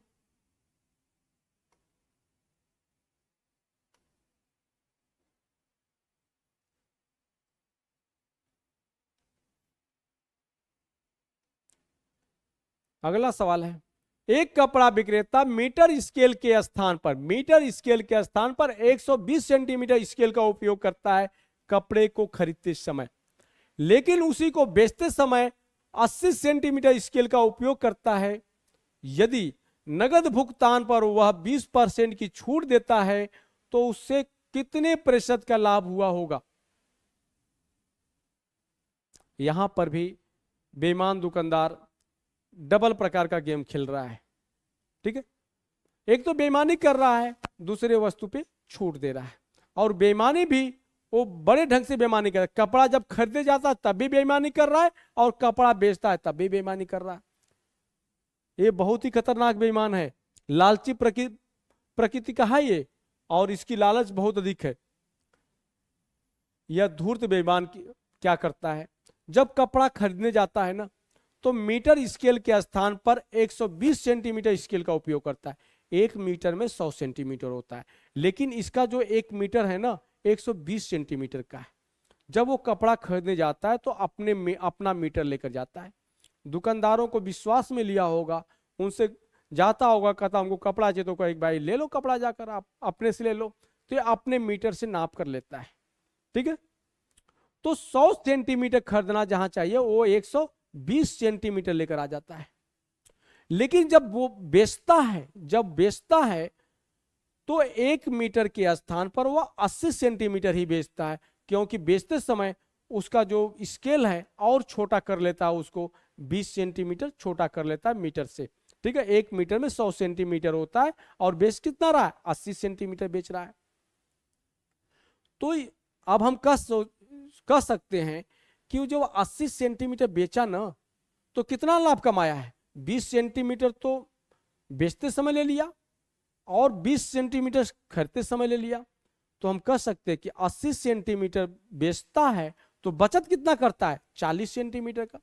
अगला सवाल है, एक कपड़ा विक्रेता मीटर स्केल के स्थान पर 120 सेंटीमीटर स्केल का उपयोग करता है कपड़े को खरीदते समय, लेकिन उसी को बेचते समय 80 सेंटीमीटर स्केल का उपयोग करता है। यदि नगद भुगतान पर वह 20% की छूट देता है तो उससे कितने प्रतिशत का लाभ हुआ होगा? यहां पर भी बेईमान दुकानदार डबल प्रकार का गेम खेल रहा है। ठीक है, एक तो बेईमानी कर रहा है, दूसरे वस्तु पे छूट दे रहा है, और बेईमानी भी वो बड़े ढंग से बेईमानी कर रहा है। कपड़ा जब खरीदे जाता है तब भी बेईमानी कर रहा है, और कपड़ा बेचता है तब भी बेईमानी कर रहा है। ये बहुत ही खतरनाक बेईमान है। लालची प्रकृति का है ये, और इसकी लालच बहुत अधिक है। यह धूर्त बेईमान क्या करता है, जब कपड़ा खरीदने जाता है ना, तो मीटर स्केल के स्थान पर 120 सेंटीमीटर स्केल का उपयोग करता है। 1 मीटर में 100 सेंटीमीटर होता है, लेकिन इसका जो 1 मीटर है ना 120 सेंटीमीटर का है। जब वो कपड़ा खरीदने जाता है तो अपना मीटर लेकर जाता है। दुकानदारों को विश्वास में लिया होगा, उनसे जाता होगा, कहता हमको कपड़ा चाहिए, तो कहे भाई ले लो कपड़ा, जाकर आप अपने से ले लो, तो ये अपने मीटर से नाप कर लेता है। ठीक है, तो 100 सेंटीमीटर खरीदना जहां चाहिए वो 120 सेंटीमीटर लेकर आ जाता है। लेकिन जब वो बेचता है तो 1 मीटर के स्थान पर वह 80 सेंटीमीटर ही बेचता है, क्योंकि बेचते समय उसका जो स्केल है और छोटा कर लेता है, उसको 20 सेंटीमीटर छोटा कर लेता है मीटर से। ठीक है, 1 मीटर में 100 सेंटीमीटर होता है, और बेच कितना रहा है? 80 सेंटीमीटर बेच रहा है। तो अब हम कह सकते हैं कि जो 80 सेंटीमीटर बेचा ना, तो कितना लाभ कमाया है? 20 सेंटीमीटर तो बेचते समय ले लिया और 20 सेंटीमीटर खरीदते समय ले लिया। तो हम कह सकते हैं कि 80 सेंटीमीटर बेचता है तो बचत कितना करता है 40 सेंटीमीटर का।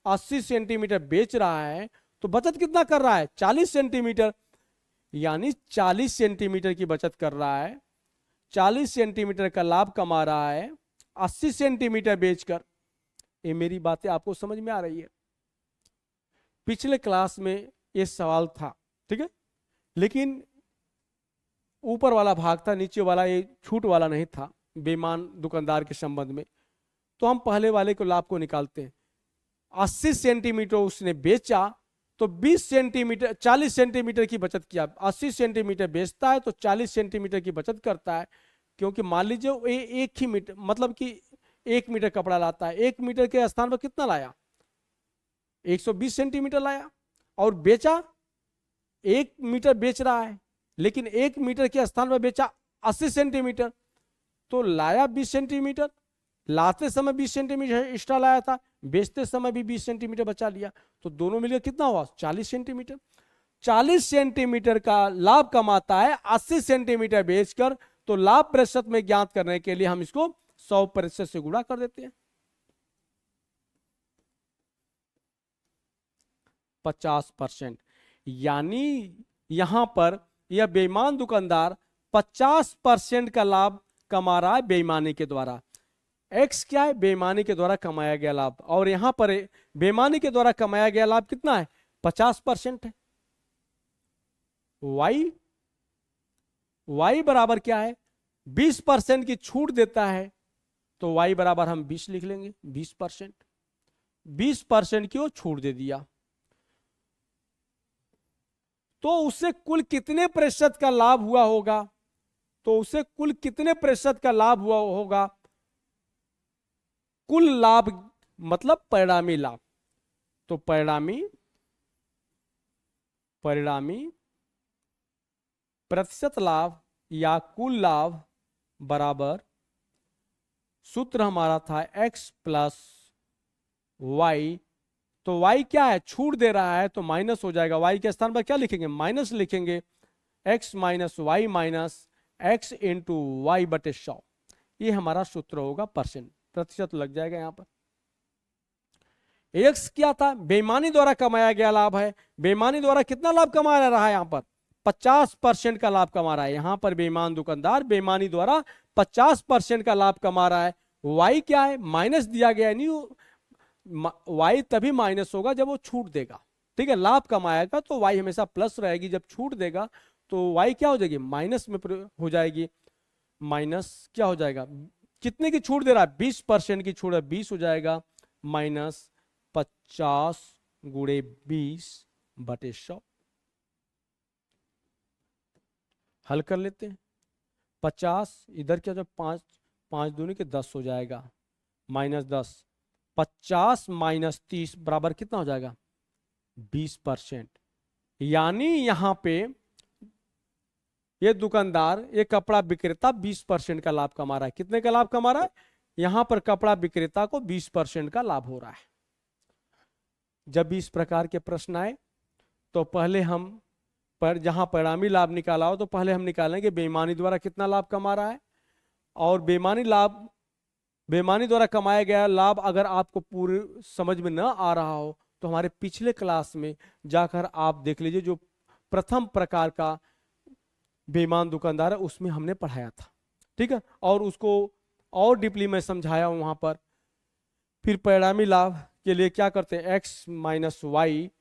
80 सेंटीमीटर बेच रहा है तो बचत कितना कर रहा है 40 सेंटीमीटर, यानी 40 सेंटीमीटर की बचत कर रहा है, 40 सेंटीमीटर का लाभ कमा रहा है 80 सेंटीमीटर बेचकर। ये मेरी बातें आपको समझ में आ रही है। पिछले क्लास में ये सवाल था, ठीक है, लेकिन ऊपर वाला भाग था, नीचे वाला ये छूट वाला नहीं था बेईमान दुकानदार के संबंध में। तो हम पहले वाले को लाभ को निकालते हैं। 80 सेंटीमीटर उसने बेचा तो 20 सेंटीमीटर 40 सेंटीमीटर की बचत किया। 80 सेंटीमीटर बेचता है तो 40 सेंटीमीटर की बचत करता है, क्योंकि मान लीजिए वो एक ही मीटर, मतलब कि 1 मीटर कपड़ा लाता है, 1 मीटर के स्थान पर कितना लाया 120 सेंटीमीटर लाया, और बेचा 1 मीटर बेच रहा है, लेकिन 1 मीटर के स्थान पर बेचा 80 सेंटीमीटर, तो लाया 20 सेंटीमीटर। लाते समय 20 सेंटीमीटर एक्स्ट्रा लाया था, बेचते समय भी 20 सेंटीमीटर बचा लिया, तो दोनों मिलकर कितना हुआ 40 सेंटीमीटर। 40 सेंटीमीटर का लाभ कमाता है 80 सेंटीमीटर बेचकर, तो लाभ प्रतिशत में ज्ञात करने के लिए हम इसको 100% से गुणा कर देते हैं। 50%, यानी यहां पर यह बेईमान दुकानदार 50% का लाभ कमा रहा है बेईमानी के द्वारा। एक्स क्या है बेईमानी के द्वारा कमाया गया लाभ, और यहां पर बेईमानी के द्वारा कमाया गया लाभ कितना है 50% है। वाई बराबर क्या है 20% की छूट देता है, तो वाई बराबर हम 20 लिख लेंगे। 20% की वो छूट दे दिया, तो उसे कुल कितने प्रतिशत का लाभ हुआ होगा, तो उसे कुल कितने प्रतिशत का लाभ हुआ होगा, कुल लाभ मतलब परिणामी लाभ। तो परिणामी प्रतिशत लाभ या कुल लाभ बराबर, सूत्र हमारा था x प्लस वाई। तो y क्या है छूट दे रहा है तो माइनस हो जाएगा, y के स्थान पर क्या लिखेंगे माइनस लिखेंगे, x minus Y minus x into Y बटे 100। ये हमारा सूत्र होगा परसेंट, प्रतिशत लग जाएगा यहां पर। x क्या था बेईमानी द्वारा कमाया गया लाभ है। बेईमानी द्वारा कितना लाभ कमा रहा है यहां पर 50% का लाभ कमा रहा है। यहां पर बेईमान दुकानदार बेईमानी द्वारा 50% का लाभ कमा रहा है। y क्या है माइनस दिया गया, नहीं y तभी माइनस होगा जब वो छूट देगा, ठीक है। लाभ कमाएगा तो y हमेशा प्लस रहेगी, जब छूट देगा तो y क्या हो जाएगी माइनस में हो जाएगी। माइनस क्या हो जाएगा, कितने की छूट दे रहा है 20% की छूट है, 20 हो जाएगा माइनस 50 गुणे 20 बटे 100। हल कर लेते हैं। 50 इधर क्या जो 5 दूनी के 10 हो जाएगा, माइनस 10, 50 माइनस 30 बराबर कितना हो जाएगा 20%। यानी यहां पे ये दुकानदार ये कपड़ा विक्रेता 20% का लाभ कमा रहा है। कितने का लाभ कमा रहा है, यहां पर कपड़ा विक्रेता को 20% का लाभ हो रहा है। जब भी इस प्रकार के प्रश्न आए तो पहले हम पर जहां परिणामी लाभ निकाला हो तो पहले हम निकालेंगे बेईमानी द्वारा कितना लाभ कमा रहा है, और बेईमानी द्वारा कमाया गया लाभ अगर आपको पूरे समझ में न आ रहा हो तो हमारे पिछले क्लास में जाकर आप देख लीजिए, जो प्रथम प्रकार का बेईमान दुकानदार है उसमें हमने पढ़ाया था, ठीक है, और उसको और डीपली मैं समझाया वहां पर। फिर परिणामी लाभ के लिए क्या करते हैं x minus Y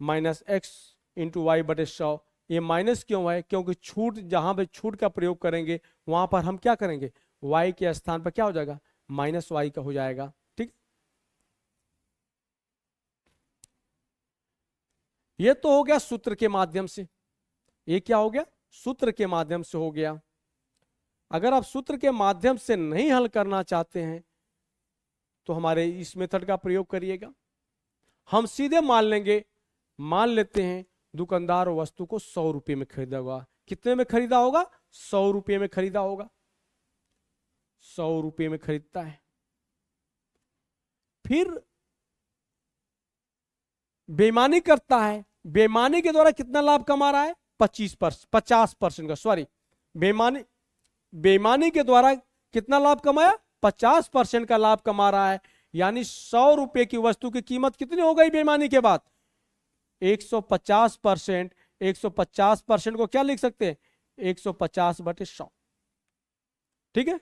minus X into Y बटे 100। ये माइनस क्यों है, क्योंकि छूट जहां पे छूट का प्रयोग करेंगे वहां पर हम क्या करेंगे y के स्थान पर क्या हो जाएगा माइनस वाई का हो जाएगा, ठीक। ये तो हो गया सूत्र के माध्यम से। ये क्या हो गया सूत्र के माध्यम से हो गया। अगर आप सूत्र के माध्यम से नहीं हल करना चाहते हैं तो हमारे इस मेथड का प्रयोग करिएगा। हम सीधे मान लेते हैं दुकानदार वस्तु को 100 रुपये में खरीदा होगा। कितने में खरीदा होगा 100 रुपये में खरीदा होगा, 100 रुपये में खरीदता है। फिर बेईमानी करता है, बेईमानी के द्वारा कितना लाभ कमा रहा है 50% का, सॉरी बेईमानी के द्वारा कितना लाभ कमाया 150% का लाभ कमा रहा है, यानी 100 रुपए की वस्तु की कीमत कितनी हो गई बेईमानी के बाद? 150%। 150% को क्या लिख सकते हैं? 150/100। ठीक है।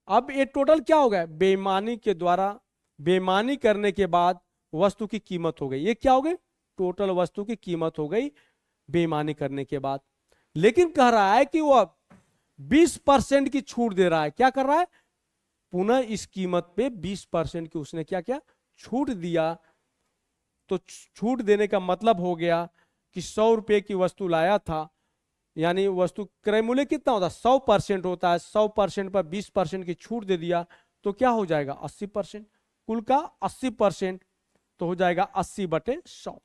अब ये टोटल क्या हो गया? बेईमानी के द्वारा, बेईमानी करने के बाद वस्तु की कीमत हो गई। ये क्या हो गई? टोटल वस्तु की कीमत हो गई बेईमानी करने के बाद। लेकिन कह रहा है कि वो 20% की छूट दे रहा है। क्या कर रहा है? पुनः इस कीमत पे 20% की उसने क्या किया? छूट दिया। तो छूट देने का मतलब हो गया कि 100 रुपए की वस्तु लाया था, यानी वस्तु क्रय मूल्य कितना होता है? 100% होता है। 100% पर 20% की छूट दे दिया तो क्या हो जाएगा? 80%। कुल का 80%, तो हो जाएगा 80/100।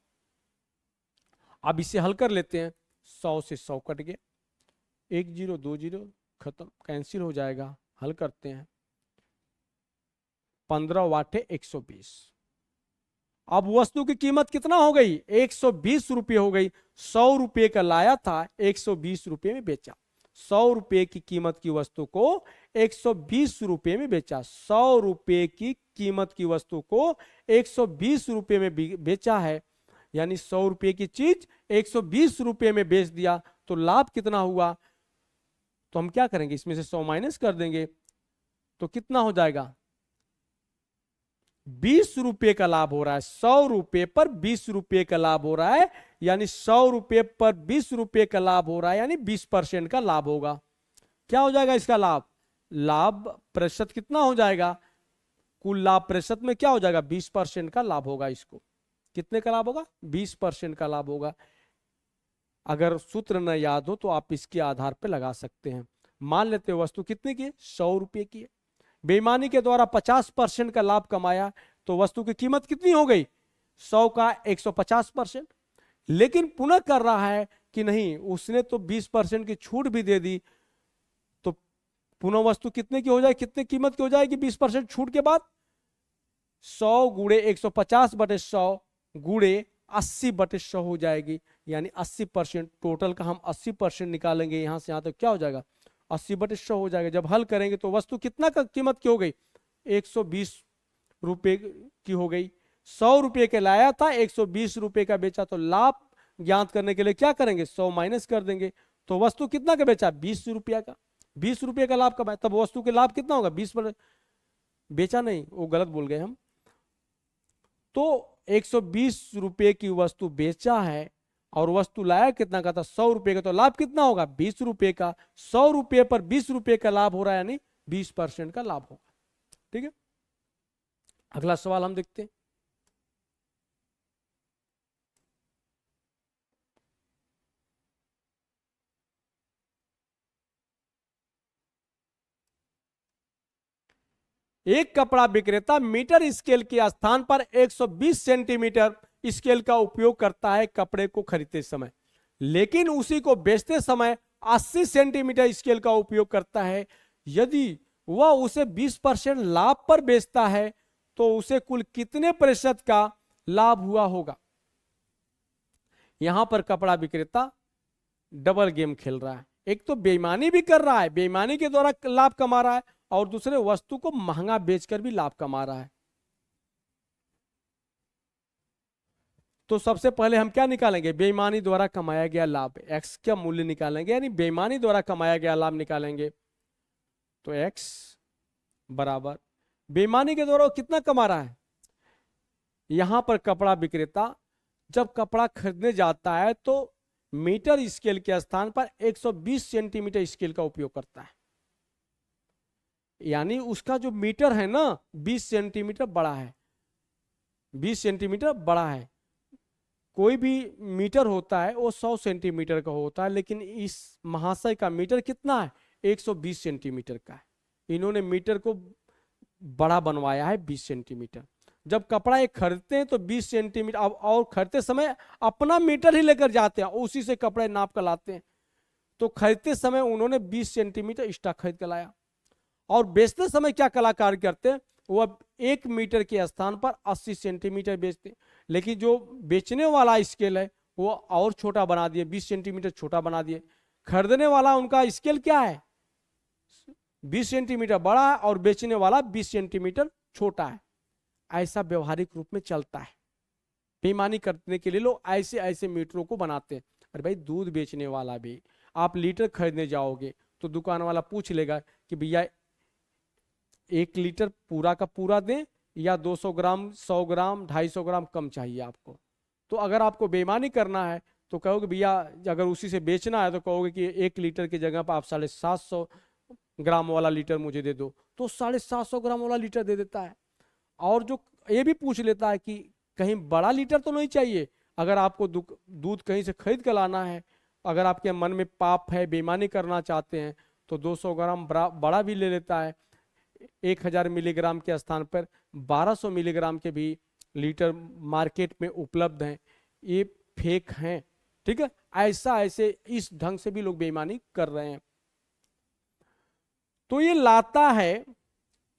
अब इसे हल कर लेते हैं। 100 से 100 कट गए, 1 0 2 0 खत्म, कैंसिल हो जाएगा। हल करते हैं। 15 वाटे 120। अब वस्तु की कीमत कितना हो गई? 120 रुपये हो गई। 100 रुपये का लाया था, 120 रुपये में बेचा। 100 रुपये की कीमत की वस्तु को 120 रुपये में बेचा। 100 रुपये की कीमत की वस्तु को 120 रुपये में बेचा है, यानी 100 रुपये की चीज 120 रुपये में बेच दिया। तो लाभ कितना हुआ? तो हम क्या करेंगे? इसमें से 100 माइनस कर देंगे तो कितना हो जाएगा? 20 रुपये का लाभ हो रहा है। 100 रुपये पर 20 रुपये का लाभ हो रहा है, यानी 100 रुपये पर 20 रुपये का लाभ हो रहा है, यानी 20% का लाभ होगा। क्या हो जाएगा इसका लाभ? लाभ प्रतिशत कितना हो जाएगा? कुल लाभ प्रतिशत में क्या हो जाएगा? 20% का लाभ होगा। इसको कितने का लाभ होगा? 20% का लाभ होगा। अगर सूत्र न याद हो तो आप इसके आधार पर लगा सकते हैं। मान लेते हैं वस्तु कितने की है? 100 रुपये की है। बेईमानी के द्वारा 50% का लाभ कमाया, तो वस्तु की कीमत कितनी हो गई? 100 का 150%। लेकिन पुनः कर रहा है कि नहीं, उसने तो 20% की छूट भी दे दी, तो पुनः वस्तु कितने की हो जाए? कितने कीमत की हो जाएगी 20% छूट के बाद? 100 गुणे 150/100 गुणे 80/100 हो जाएगी, यानी 80%। टोटल का हम 80% निकालेंगे यहां से यहां तक, क्या हो जाएगा? 80/100 हो जाएगा। जब हल करेंगे तो वस्तु कितना का कीमत की हो गई? 120 रुपए की हो गई। 100 रुपये के लाया था, 120 रुपये का बेचा। तो लाभ ज्ञात करने के लिए क्या करेंगे? 100 माइनस कर देंगे। तो वस्तु कितना का बेचा? 20 रुपया का। 20 रुपये का लाभ कमाया, तब वस्तु के लाभ कितना होगा? 20 पर बेचा नहीं, वो गलत बोल गए हम। तो 120 रुपये की वस्तु बेचा है और वस्तु लाया कितना का था? 100 रुपये का। तो लाभ कितना होगा? 20 रुपये का। 100 रुपये पर 20 रुपये का लाभ हो रहा है, यानी 20% का लाभ होगा। ठीक है। अगला सवाल हम देखते हैं। एक कपड़ा विक्रेता मीटर स्केल के स्थान पर 120 सेंटीमीटर स्केल का उपयोग करता है कपड़े को खरीदते समय, लेकिन उसी को बेचते समय 80 सेंटीमीटर स्केल का उपयोग करता है। यदि वह उसे 20% लाभ पर बेचता है तो उसे कुल कितने प्रतिशत का लाभ हुआ होगा? यहां पर कपड़ा विक्रेता डबल गेम खेल रहा है। एक तो बेईमानी भी कर रहा है, बेईमानी के द्वारा लाभ कमा रहा है, और दूसरे वस्तु को महंगा बेचकर भी लाभ कमा रहा है। तो सबसे पहले हम क्या निकालेंगे? बेईमानी द्वारा कमाया गया लाभ, एक्स का मूल्य निकालेंगे, यानी बेईमानी द्वारा कमाया गया लाभ निकालेंगे। तो एक्स बराबर बेईमानी के द्वारा कितना कमा रहा है? यहां पर कपड़ा विक्रेता जब कपड़ा खरीदने जाता है तो मीटर स्केल के स्थान पर 120 सेंटीमीटर स्केल का उपयोग करता है, यानी उसका जो मीटर है ना 20 सेंटीमीटर बड़ा है। 20 सेंटीमीटर बड़ा है। कोई भी मीटर होता है वो 100 सेंटीमीटर का होता है, लेकिन इस महाशय का मीटर कितना है? 120 सेंटीमीटर का है। इन्होंने मीटर को बड़ा बनवाया है 20 सेंटीमीटर। जब कपड़ा एक खरीदते हैं तो 20 सेंटीमीटर, और खरीदते समय अपना मीटर ही लेकर जाते हैं, उसी से कपड़े नाप कर लाते हैं। तो खरीदते समय उन्होंने 20 सेंटीमीटर एक्स्ट्रा खरीद कर लाया, और बेचते समय क्या कलाकार करते हैं? वो 1 मीटर के स्थान पर 80 सेंटीमीटर बेचते हैं। लेकिन जो बेचने वाला स्केल है वो और छोटा बना दिए, 20 सेंटीमीटर छोटा बना दिए। खरीदने वाला उनका स्केल क्या है? 20 सेंटीमीटर बड़ा है और बेचने वाला 20 सेंटीमीटर छोटा है। ऐसा व्यवहारिक रूप में चलता है। बेईमानी करने के लिए लोग ऐसे ऐसे मीटरों को बनाते हैं। अरे भाई, दूध बेचने वाला भी, आप लीटर खरीदने जाओगे तो दुकान वाला पूछ लेगा कि भैया 1 लीटर पूरा का पूरा दें या 200 ग्राम, 100 ग्राम, 250 ग्राम कम चाहिए आपको। तो अगर आपको बेईमानी करना है तो कहोगे भैया, अगर उसी से बेचना है तो कहोगे कि 1 लीटर की जगह पर आप 750 ग्राम वाला लीटर मुझे दे दो, तो 750 ग्राम वाला लीटर दे देता है। और जो ये भी पूछ लेता है कि कहीं बड़ा लीटर तो नहीं चाहिए। अगर आपको दूध कहीं से खरीद कर लाना है, अगर आपके मन में पाप है, बेईमानी करना चाहते हैं, तो 200 ग्राम बड़ा भी ले लेता है। 1000 मिलीग्राम के स्थान पर 1200 मिलीग्राम के भी लीटर मार्केट में उपलब्ध हैं। ये फेक हैं, ठीक है। ऐसा ऐसे इस ढंग से भी लोग बेईमानी कर रहे हैं। तो ये लाता है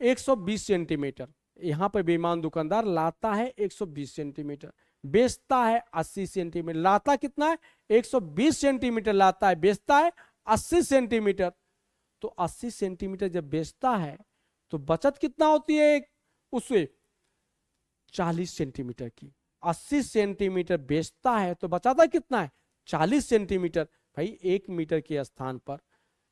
120 सेंटीमीटर, यहां पर बेईमान दुकानदार लाता है 120 सेंटीमीटर, बेचता है 80 सेंटीमीटर। लाता कितना है? 120 सेंटीमीटर लाता है, बेचता है 80 सेंटीमीटर। तो 80 सेंटीमीटर जब बेचता है तो बचत कितना होती है उससे? 40 सेंटीमीटर की। 80 सेंटीमीटर बेचता है तो बचाता कितना है? 40 सेंटीमीटर। भाई 1 मीटर के स्थान पर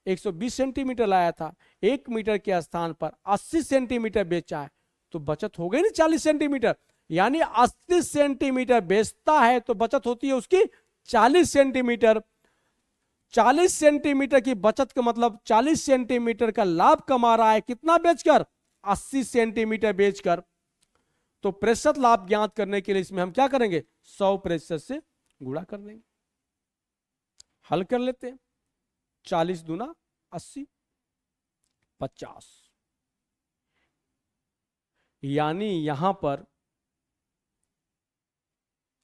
120 सेंटीमीटर लाया था, 1 मीटर के स्थान पर 80 सेंटीमीटर बेचा है, तो बचत हो गई ना 40 सेंटीमीटर। यानी 80 सेंटीमीटर बेचता है तो बचत होती है उसकी 40 सेंटीमीटर। 40 सेंटीमीटर की बचत का मतलब 40 सेंटीमीटर का लाभ कमा रहा है। कितना बेचकर? 80 सेंटीमीटर बेचकर। तो प्रतिशत लाभ ज्ञात करने के लिए इसमें हम क्या करेंगे? 100% से गुणा कर देंगे। हल कर लेते हैं। 40 दूना 80, 50। यानी यहां पर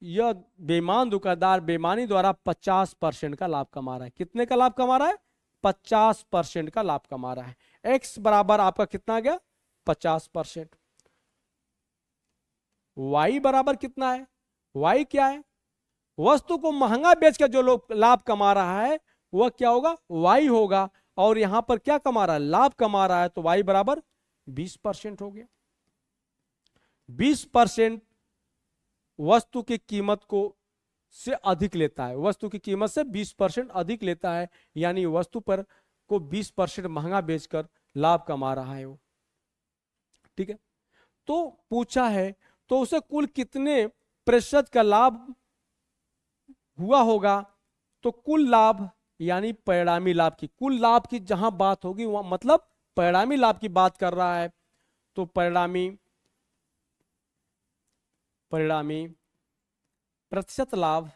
यह बेईमान दुकानदार बेईमानी द्वारा 50% का लाभ कमा रहा है। कितने का लाभ कमा रहा है? 50% का लाभ कमा रहा है। x बराबर आपका कितना आ गया? 50%। y बराबर कितना है? y क्या है? वस्तु को महंगा बेचकर जो लोग लाभ कमा रहा है वह क्या होगा? y होगा। और यहां पर क्या कमा रहा है? लाभ कमा रहा है। तो y बराबर 20% हो गया। 20% वस्तु की कीमत को से अधिक लेता है, वस्तु की कीमत से 20% अधिक लेता है। यानी वस्तु पर को 20% महंगा बेचकर लाभ कमा रहा है वो, ठीक है। तो पूछा है तो उसे कुल कितने प्रतिशत का लाभ हुआ होगा? तो कुल लाभ यानी परिणामी लाभ की, कुल लाभ की जहां बात होगी वहां मतलब परिणामी लाभ की बात कर रहा है। तो परिणामी प्रतिशत लाभ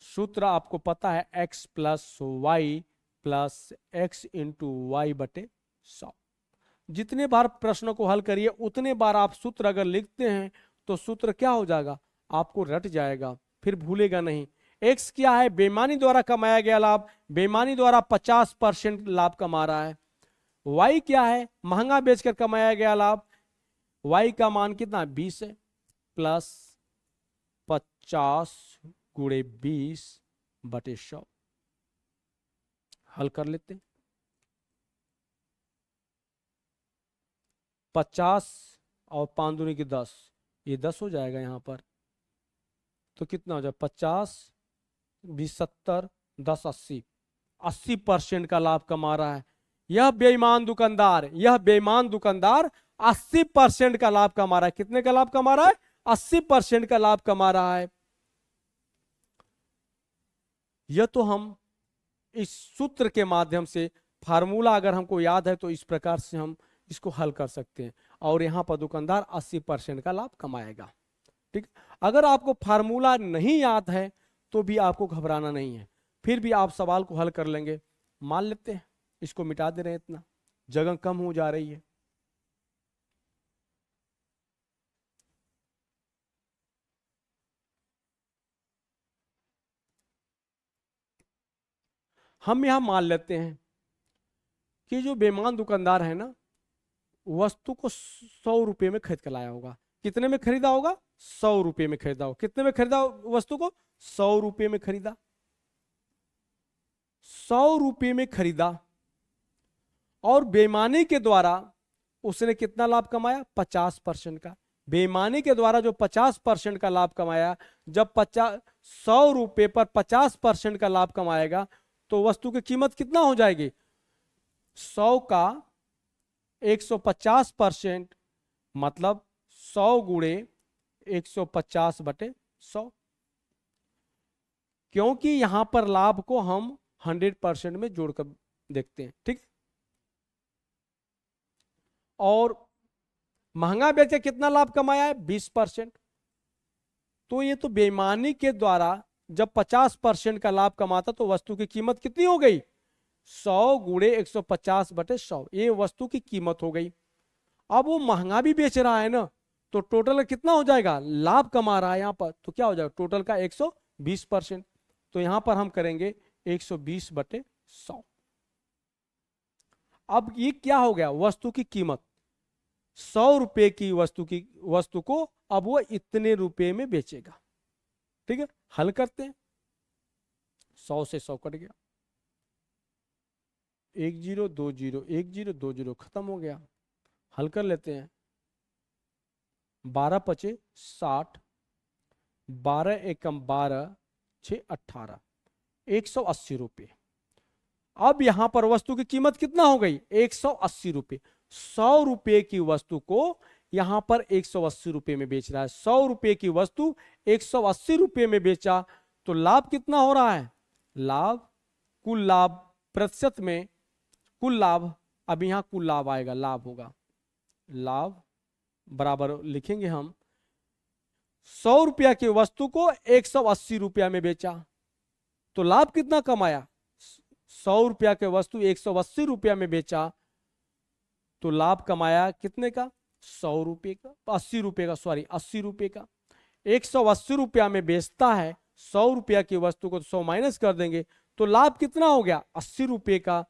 सूत्र आपको पता है, x plus Y plus X into Y बटे 100। जितने बार प्रश्नों को हल करिए उतने बार आप सूत्र अगर लिखते हैं तो सूत्र क्या हो जाएगा? आपको रट जाएगा, फिर भूलेगा नहीं। x क्या है? बेईमानी द्वारा कमाया गया लाभ, बेईमानी द्वारा 50% लाभ कमा रहा है। y क्या है? महंगा बेचकर कमाया गया लाभ। y का मान कितना? 20 है, प्लस 50 गुणे 20 बटे 100। हल कर लेते हैं। 50 और 5 दूनी की 10, ये 10 हो जाएगा यहां पर। तो कितना हो जाए? 50 20 70 10 80, 80% का लाभ कमा रहा है। यह बेईमान दुकानदार 80% का लाभ कमा रहा है। कितने का लाभ कमा रहा है? 80% का लाभ कमा रहा है। यह तो हम इस सूत्र के माध्यम से, फार्मूला अगर हमको याद है तो इस प्रकार से हम इसको हल कर सकते हैं। और यहां पर दुकानदार 80% का लाभ कमाएगा, ठीक। अगर आपको फार्मूला नहीं याद है तो भी आपको घबराना नहीं है, फिर भी आप सवाल को हल कर लेंगे। मान लेते हैं इसको मिटा दे रहे हैं, इतना जगह कम हो जा रही है। हम यहां मान लेते हैं कि जो बेईमान दुकानदार है ना, वस्तु को 100 रुपये में खरीद कर लाया होगा। कितने में खरीदा होगा? 100 रुपये में खरीदा होगा। कितने में खरीदा वस्तु को? 100 रुपये में खरीदा। 100 रुपये में खरीदा और बेईमानी के द्वारा उसने कितना लाभ कमाया? 50% का। बेईमानी के द्वारा जो 50% का लाभ कमाया, जब 100 रुपये पर 50% का लाभ कमाएगा तो वस्तु की कीमत कितना हो जाएगी? 100 का 150% मतलब 100 गुणे 150/100, क्योंकि यहां पर लाभ को हम 100% में जोड़कर देखते हैं। ठीक, और महंगा बेच के कितना लाभ कमाया है? 20%। तो ये तो बेईमानी के द्वारा जब 50% का लाभ कमाता तो वस्तु की कीमत कितनी हो गई? 100 गुणे 150/100, ये वस्तु की कीमत हो गई। अब वो महंगा भी बेच रहा है ना, तो टोटल कितना हो जाएगा? लाभ कमा रहा है यहां पर, तो क्या हो जाएगा? टोटल का 120%। तो यहां पर हम करेंगे 120/100। अब ये क्या हो गया? वस्तु की कीमत 100 रुपये की वस्तु को अब वो इतने रुपए में बेचेगा। ठीक है, हल करते हैं। 100 से 100 कट गया, 1 0 2 0 1 0 2 0 खत्म हो गया। हल कर लेते हैं। 12 पचे 60, 12 एकम 12, 6 18, 180 रुपये। अब यहां पर वस्तु की कीमत कितना हो गई? 180 रुपये। 100 रुपये की वस्तु को यहां पर 180 रुपये में बेच रहा है। 100 रुपये की वस्तु 180 रुपये में बेचा तो लाभ कितना हो रहा है? लाभ, कुल लाभ प्रतिशत में, कुल लाभ, अब यहां कुल लाभ आएगा, लाभ होगा, लाभ बराबर लिखेंगे हम 100 रुपया की वस्तु को 180 रुपया में बेचा तो लाभ कितना कमाया? 100 रुपया के वस्तु 180 रुपया में बेचा तो लाभ कमाया कितने का? 100 रुपये का, 80 रुपये का, सॉरी 80 रुपये का। 180 रुपया में बेचता है, 100 रुपया की वस्तु को 100 माइनस कर देंगे तो लाभ कितना हो गया? 80 रुपये का।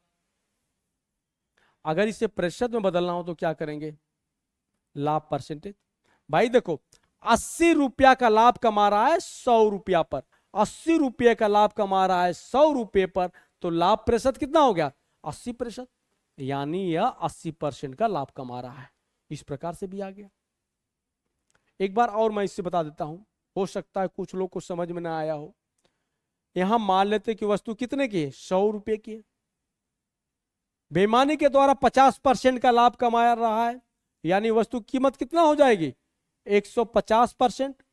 अगर इसे प्रतिशत में बदलना हो तो क्या करेंगे? लाभ परसेंटेज। भाई देखो, 80 रुपया का लाभ कमा रहा है 100 रुपया पर, 80 रुपये का लाभ कमा रहा है 100 रुपये पर, तो लाभ प्रतिशत कितना हो गया? 80%, यानी यह 80% का लाभ कमा रहा है। इस प्रकार से भी आ गया। एक बार और मैं इससे बता देता हूं, हो सकता है कुछ लोग को समझ में ना आया हो। यहां मान लेते कि वस्तु कितने की है? 100 रुपये की है। बेईमानी के द्वारा 50% का लाभ कमा रहा है, यानी वस्तु की कीमत कितना हो जाएगी? 150%।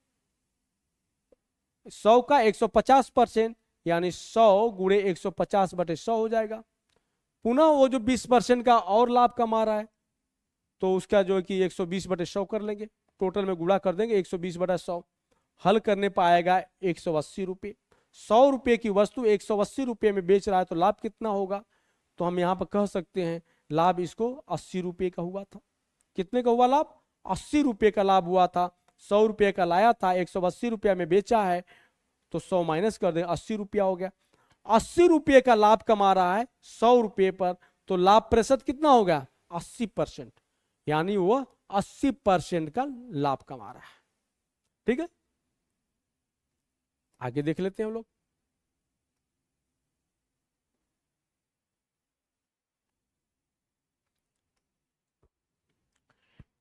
100 का 150% यानी 100 गुणे 150/100 हो जाएगा। पुनः वो जो 20% का और लाभ कमा रहा है तो उसका जो है कि 120/100 कर लेंगे, टोटल में गुणा कर देंगे 120/100। हल करने पर आएगा 180 रुपये। 100 रुपये की वस्तु 180 रुपये में बेच रहा है तो लाभ कितना होगा? तो हम यहां पर कह सकते हैं लाभ इसको 80 रुपये का हुआ था। कितने का हुआ लाभ? 80 रुपये का लाभ हुआ था। 100 रुपये का लाया था, 180 रुपया में बेचा है तो 100 माइनस कर दें, 80 रुपया हो गया। 80 रुपये का लाभ कमा रहा है 100 रुपये पर, तो लाभ प्रतिशत कितना हो गया? 80%, यानी वो 80% का लाभ कमा रहा है। ठीक है, आगे देख लेते हैं हम लोग।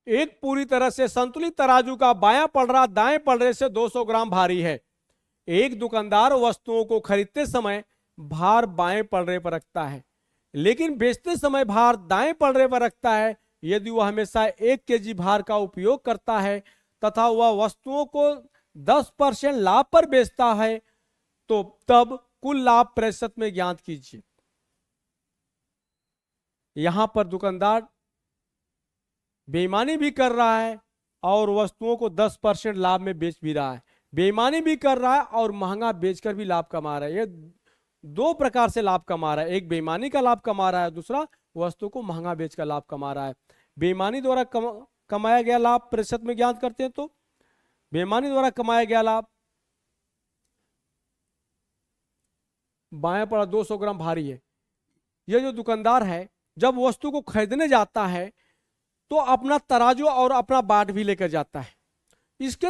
एक पूरी तरह से संतुलित तराजू का बायां पलड़ा दाएं पलड़े से 200 ग्राम भारी है। एक दुकानदार वस्तुओं को खरीदते समय भार बाएं पलड़े पर रखता है, लेकिन बेचते समय भार दाएं पलड़े पर रखता है। यदि वह हमेशा 1 केजी भार का उपयोग करता है तथा वह वस्तुओं को 10% लाभ पर बेचता है तो तब कुल लाभ प्रतिशत में ज्ञात कीजिए। यहां पर दुकानदार बेईमानी भी कर रहा है और वस्तुओं को 10% लाभ में बेच भी रहा है। बेईमानी भी कर रहा है और महंगा बेचकर भी लाभ कमा रहा है। ये दो प्रकार से लाभ कमा रहा है, एक बेईमानी का लाभ कमा रहा है, दूसरा वस्तु को महंगा बेचकर लाभ कमा रहा है। बेईमानी द्वारा कमाया गया लाभ प्रतिशत में ज्ञात करते हैं तो बेईमानी द्वारा कमाया गया लाभ, बाएं पड़ा 200 ग्राम भारी है। यह जो दुकानदार है जब वस्तु को खरीदने जाता है तो अपना तराजू और अपना बाट भी लेकर जाता है। इसका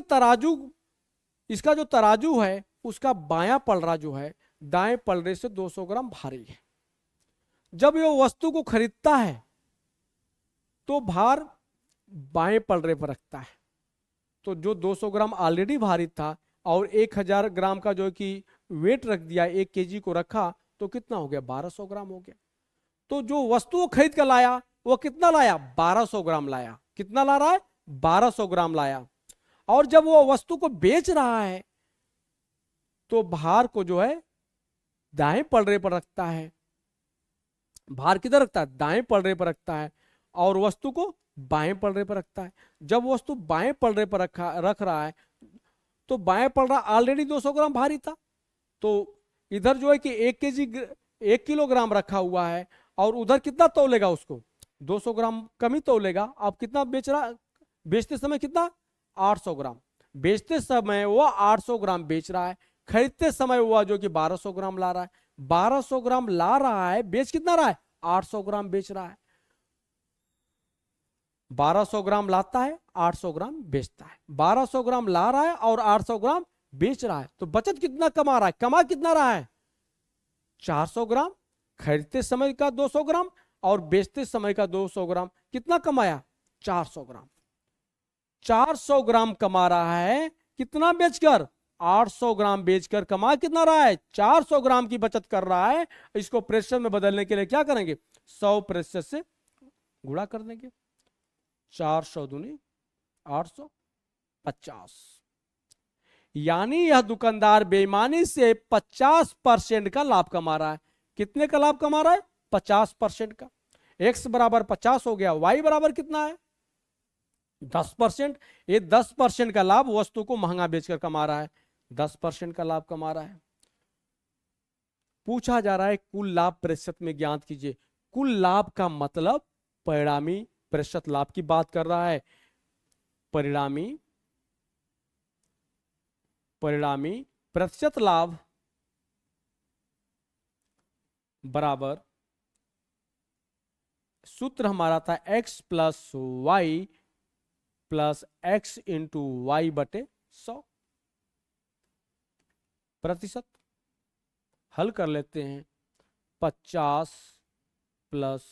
जो तराजू है उसका बायां पलड़ा जो है दाएं पलड़े से 200 ग्राम भारी है। जब ये वस्तु को खरीदता है तो भार बाएं पलड़े पर रखता है। तो जो 200 ग्राम ऑलरेडी भारी था और 1000 ग्राम का जो कि वेट रख दिया, 1 केजी को रखा, तो कितना हो गया? 1200 ग्राम हो गया। तो जो वस्तु वो खरीद कर लाया वो कितना लाया? 1200 ग्राम लाया। कितना ला रहा है? 1200 ग्राम लाया। और जब वो वस्तु को बेच रहा है तो भार को जो है दाएं पलड़े पर रखता है। भार किधर रखता है? दाएं पलड़े पर रखता है। और वस्तु को बाएं पलड़े पर रखता है। जब वस्तु बाएं पलड़े पर रख रहा है तो बाएं पलड़ा ऑलरेडी 200 ग्राम भारी था, तो इधर जो है कि 1 किलोग्राम रखा हुआ है और उधर कितना तौलेगा? उसको 200 ग्राम कम ही तौलेगा। अब कितना बेच रहा? बेचते समय कितना? 800 ग्राम। बेचते समय वो 800 ग्राम बेच रहा है, खरीदते समय वो जो कि 1200 ग्राम ला रहा है। 1200 ग्राम ला रहा है, बेच कितना रहा है? 800 ग्राम बेच रहा है। 1200 ग्राम लाता है, 800 ग्राम बेचता है। 1200 ग्राम ला रहा है और 800 ग्राम बेच रहा है, तो बचत कितना कमा रहा है? कमा कितना रहा है? 400 ग्राम। खरीदते समय का 200 ग्राम और बेचते समय का 200 ग्राम। कितना कमाया? 400 ग्राम। 400 ग्राम कमा रहा है, कितना बेचकर? 800 ग्राम बेचकर कमा कितना रहा है? 400 ग्राम की बचत कर रहा है। इसको प्रतिशत में बदलने के लिए क्या करेंगे? 100% से गुणा कर देंगे। 400 दूनी 850। यानी यह दुकानदार बेईमानी से 50% का लाभ कमा रहा है। कितने का लाभ कमा रहा है? 50% का। x बराबर 50 हो गया, y बराबर कितना है? 10%। ये 10% का लाभ वस्तु को महंगा बेचकर कमा रहा है। 10% का लाभ कमा रहा है। पूछा जा रहा है कुल लाभ प्रतिशत में ज्ञात कीजिए। कुल लाभ का मतलब परिणामी प्रतिशत लाभ की बात कर रहा है। परिणामी प्रतिशत लाभ बराबर, सूत्र हमारा था x plus Y plus x into Y बटे 100 प्रतिशत। हल कर लेते हैं। 50 प्लस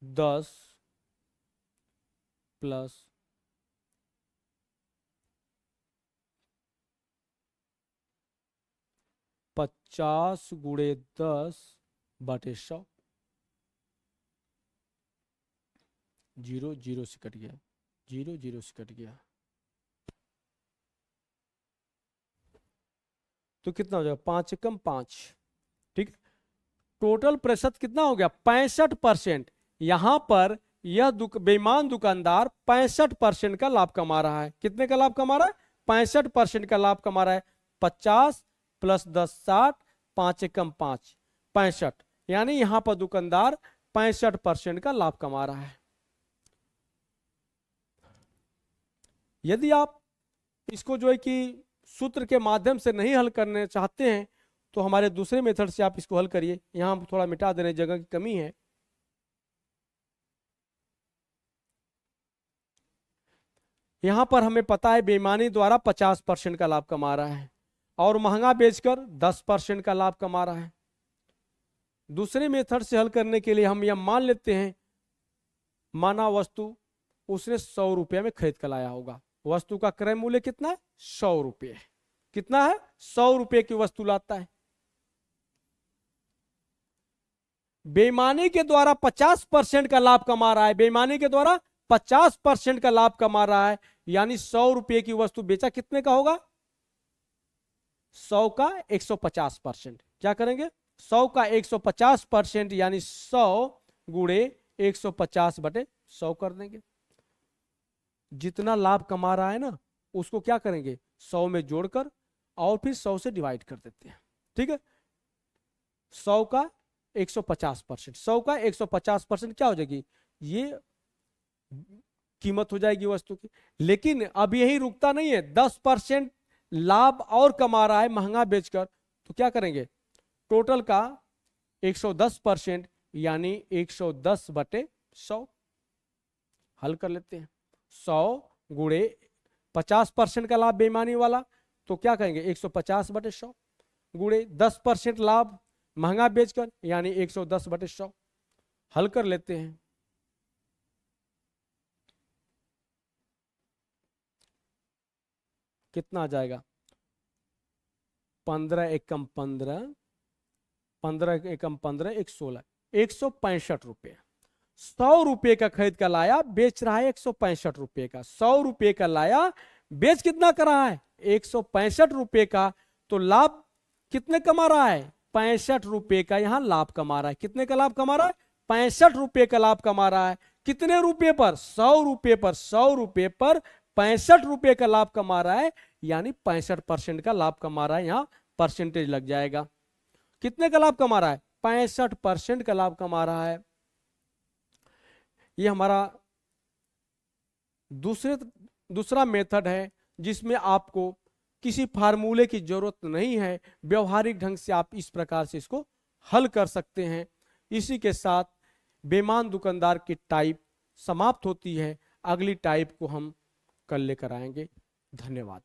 10 प्लस 50 गुणे 10 बटे 100। 0 0 से कट गया, 0 0 से कट गया, तो कितना हो जाएगा? 5 कम 5। ठीक। टोटल प्रतिशत कितना हो गया? 65%। यहां पर यह बेईमान दुकानदार 65% का लाभ कमा रहा है। कितने का लाभ कमा रहा है? 65% का लाभ कमा रहा है। 50 प्लस 10 60, 5 कम 5 65। यानी यहां पर दुकानदार 65% का लाभ कमा रहा है। यदि आप इसको जो है कि सूत्र के माध्यम से नहीं हल करने चाहते हैं तो हमारे दूसरे मेथड से आप इसको हल करिए। यहां हम थोड़ा मिटा दे रहे हैं, जगह की कमी है। यहां पर हमें पता है बेईमानी द्वारा 50% का लाभ कमा रहा है और महंगा बेचकर 10% का लाभ कमा रहा है। दूसरे मेथड से हल करने के लिए हम यह मान लेते हैं, माना वस्तु उसने 100 रुपये में खरीद कर लाया होगा। वस्तु का क्रय मूल्य कितना है? 100 रुपये। कितना है? 100 रुपये की वस्तु लाता है। बेईमानी के द्वारा 50% का लाभ कमा रहा है। बेईमानी के द्वारा 50% का लाभ कमा रहा है, यानी 100 रुपये की वस्तु बेचा कितने का होगा? 100 का 150%। क्या करेंगे? 100 का 150% यानी 100 गुणे 150 बटे 100 कर देंगे। जितना लाभ कमा रहा है ना, उसको क्या करेंगे? 100 में जोड़कर और फिर 100 से डिवाइड कर देते हैं। ठीक है। 100 का 150%, 100 का 150% क्या हो जाएगी? ये कीमत हो जाएगी वस्तु की। लेकिन अब यही रुकता नहीं है, 10% लाभ और कमा रहा है महंगा बेचकर, तो क्या करेंगे? टोटल का 110% यानी 110 बटे 100। हल कर लेते हैं। 100 गुणे 50% का लाभ बेईमानी वाला, तो क्या कहेंगे? 150 बटे 100। गुणे 10% लाभ महंगा बेचकर, यानी 110/100। हल कर लेते हैं। कितना आ जाएगा? 15 एकम 15, 15 एकम 15, 116, 165 रुपये। 100 रुपये का खरीद कर लाया, बेच रहा है 165 रुपये का। 100 रुपये का लाया, बेच कितना कर रहा है? 165 रुपये का। तो लाभ कितने कमा रहा है? 65 रुपये का यहां लाभ कमा रहा है। कितने का लाभ कमा रहा है? 65 रुपये का लाभ कमा रहा है। कितने रुपये पर? 100 रुपये पर। 100 रुपये पर 65 रुपये का लाभ कमा रहा है, यानी 65% का लाभ कमा रहा है। यहां परसेंटेज लग जाएगा। कितने का लाभ कमा रहा है? 65% का लाभ कमा रहा है। ये हमारा दूसरा मेथड है, जिसमें आपको किसी फार्मूले की जरूरत नहीं है। व्यवहारिक ढंग से आप इस प्रकार से इसको हल कर सकते हैं। इसी के साथ बेईमान दुकानदार की टाइप समाप्त होती है। अगली टाइप को हम कल लेकर आएंगे। धन्यवाद।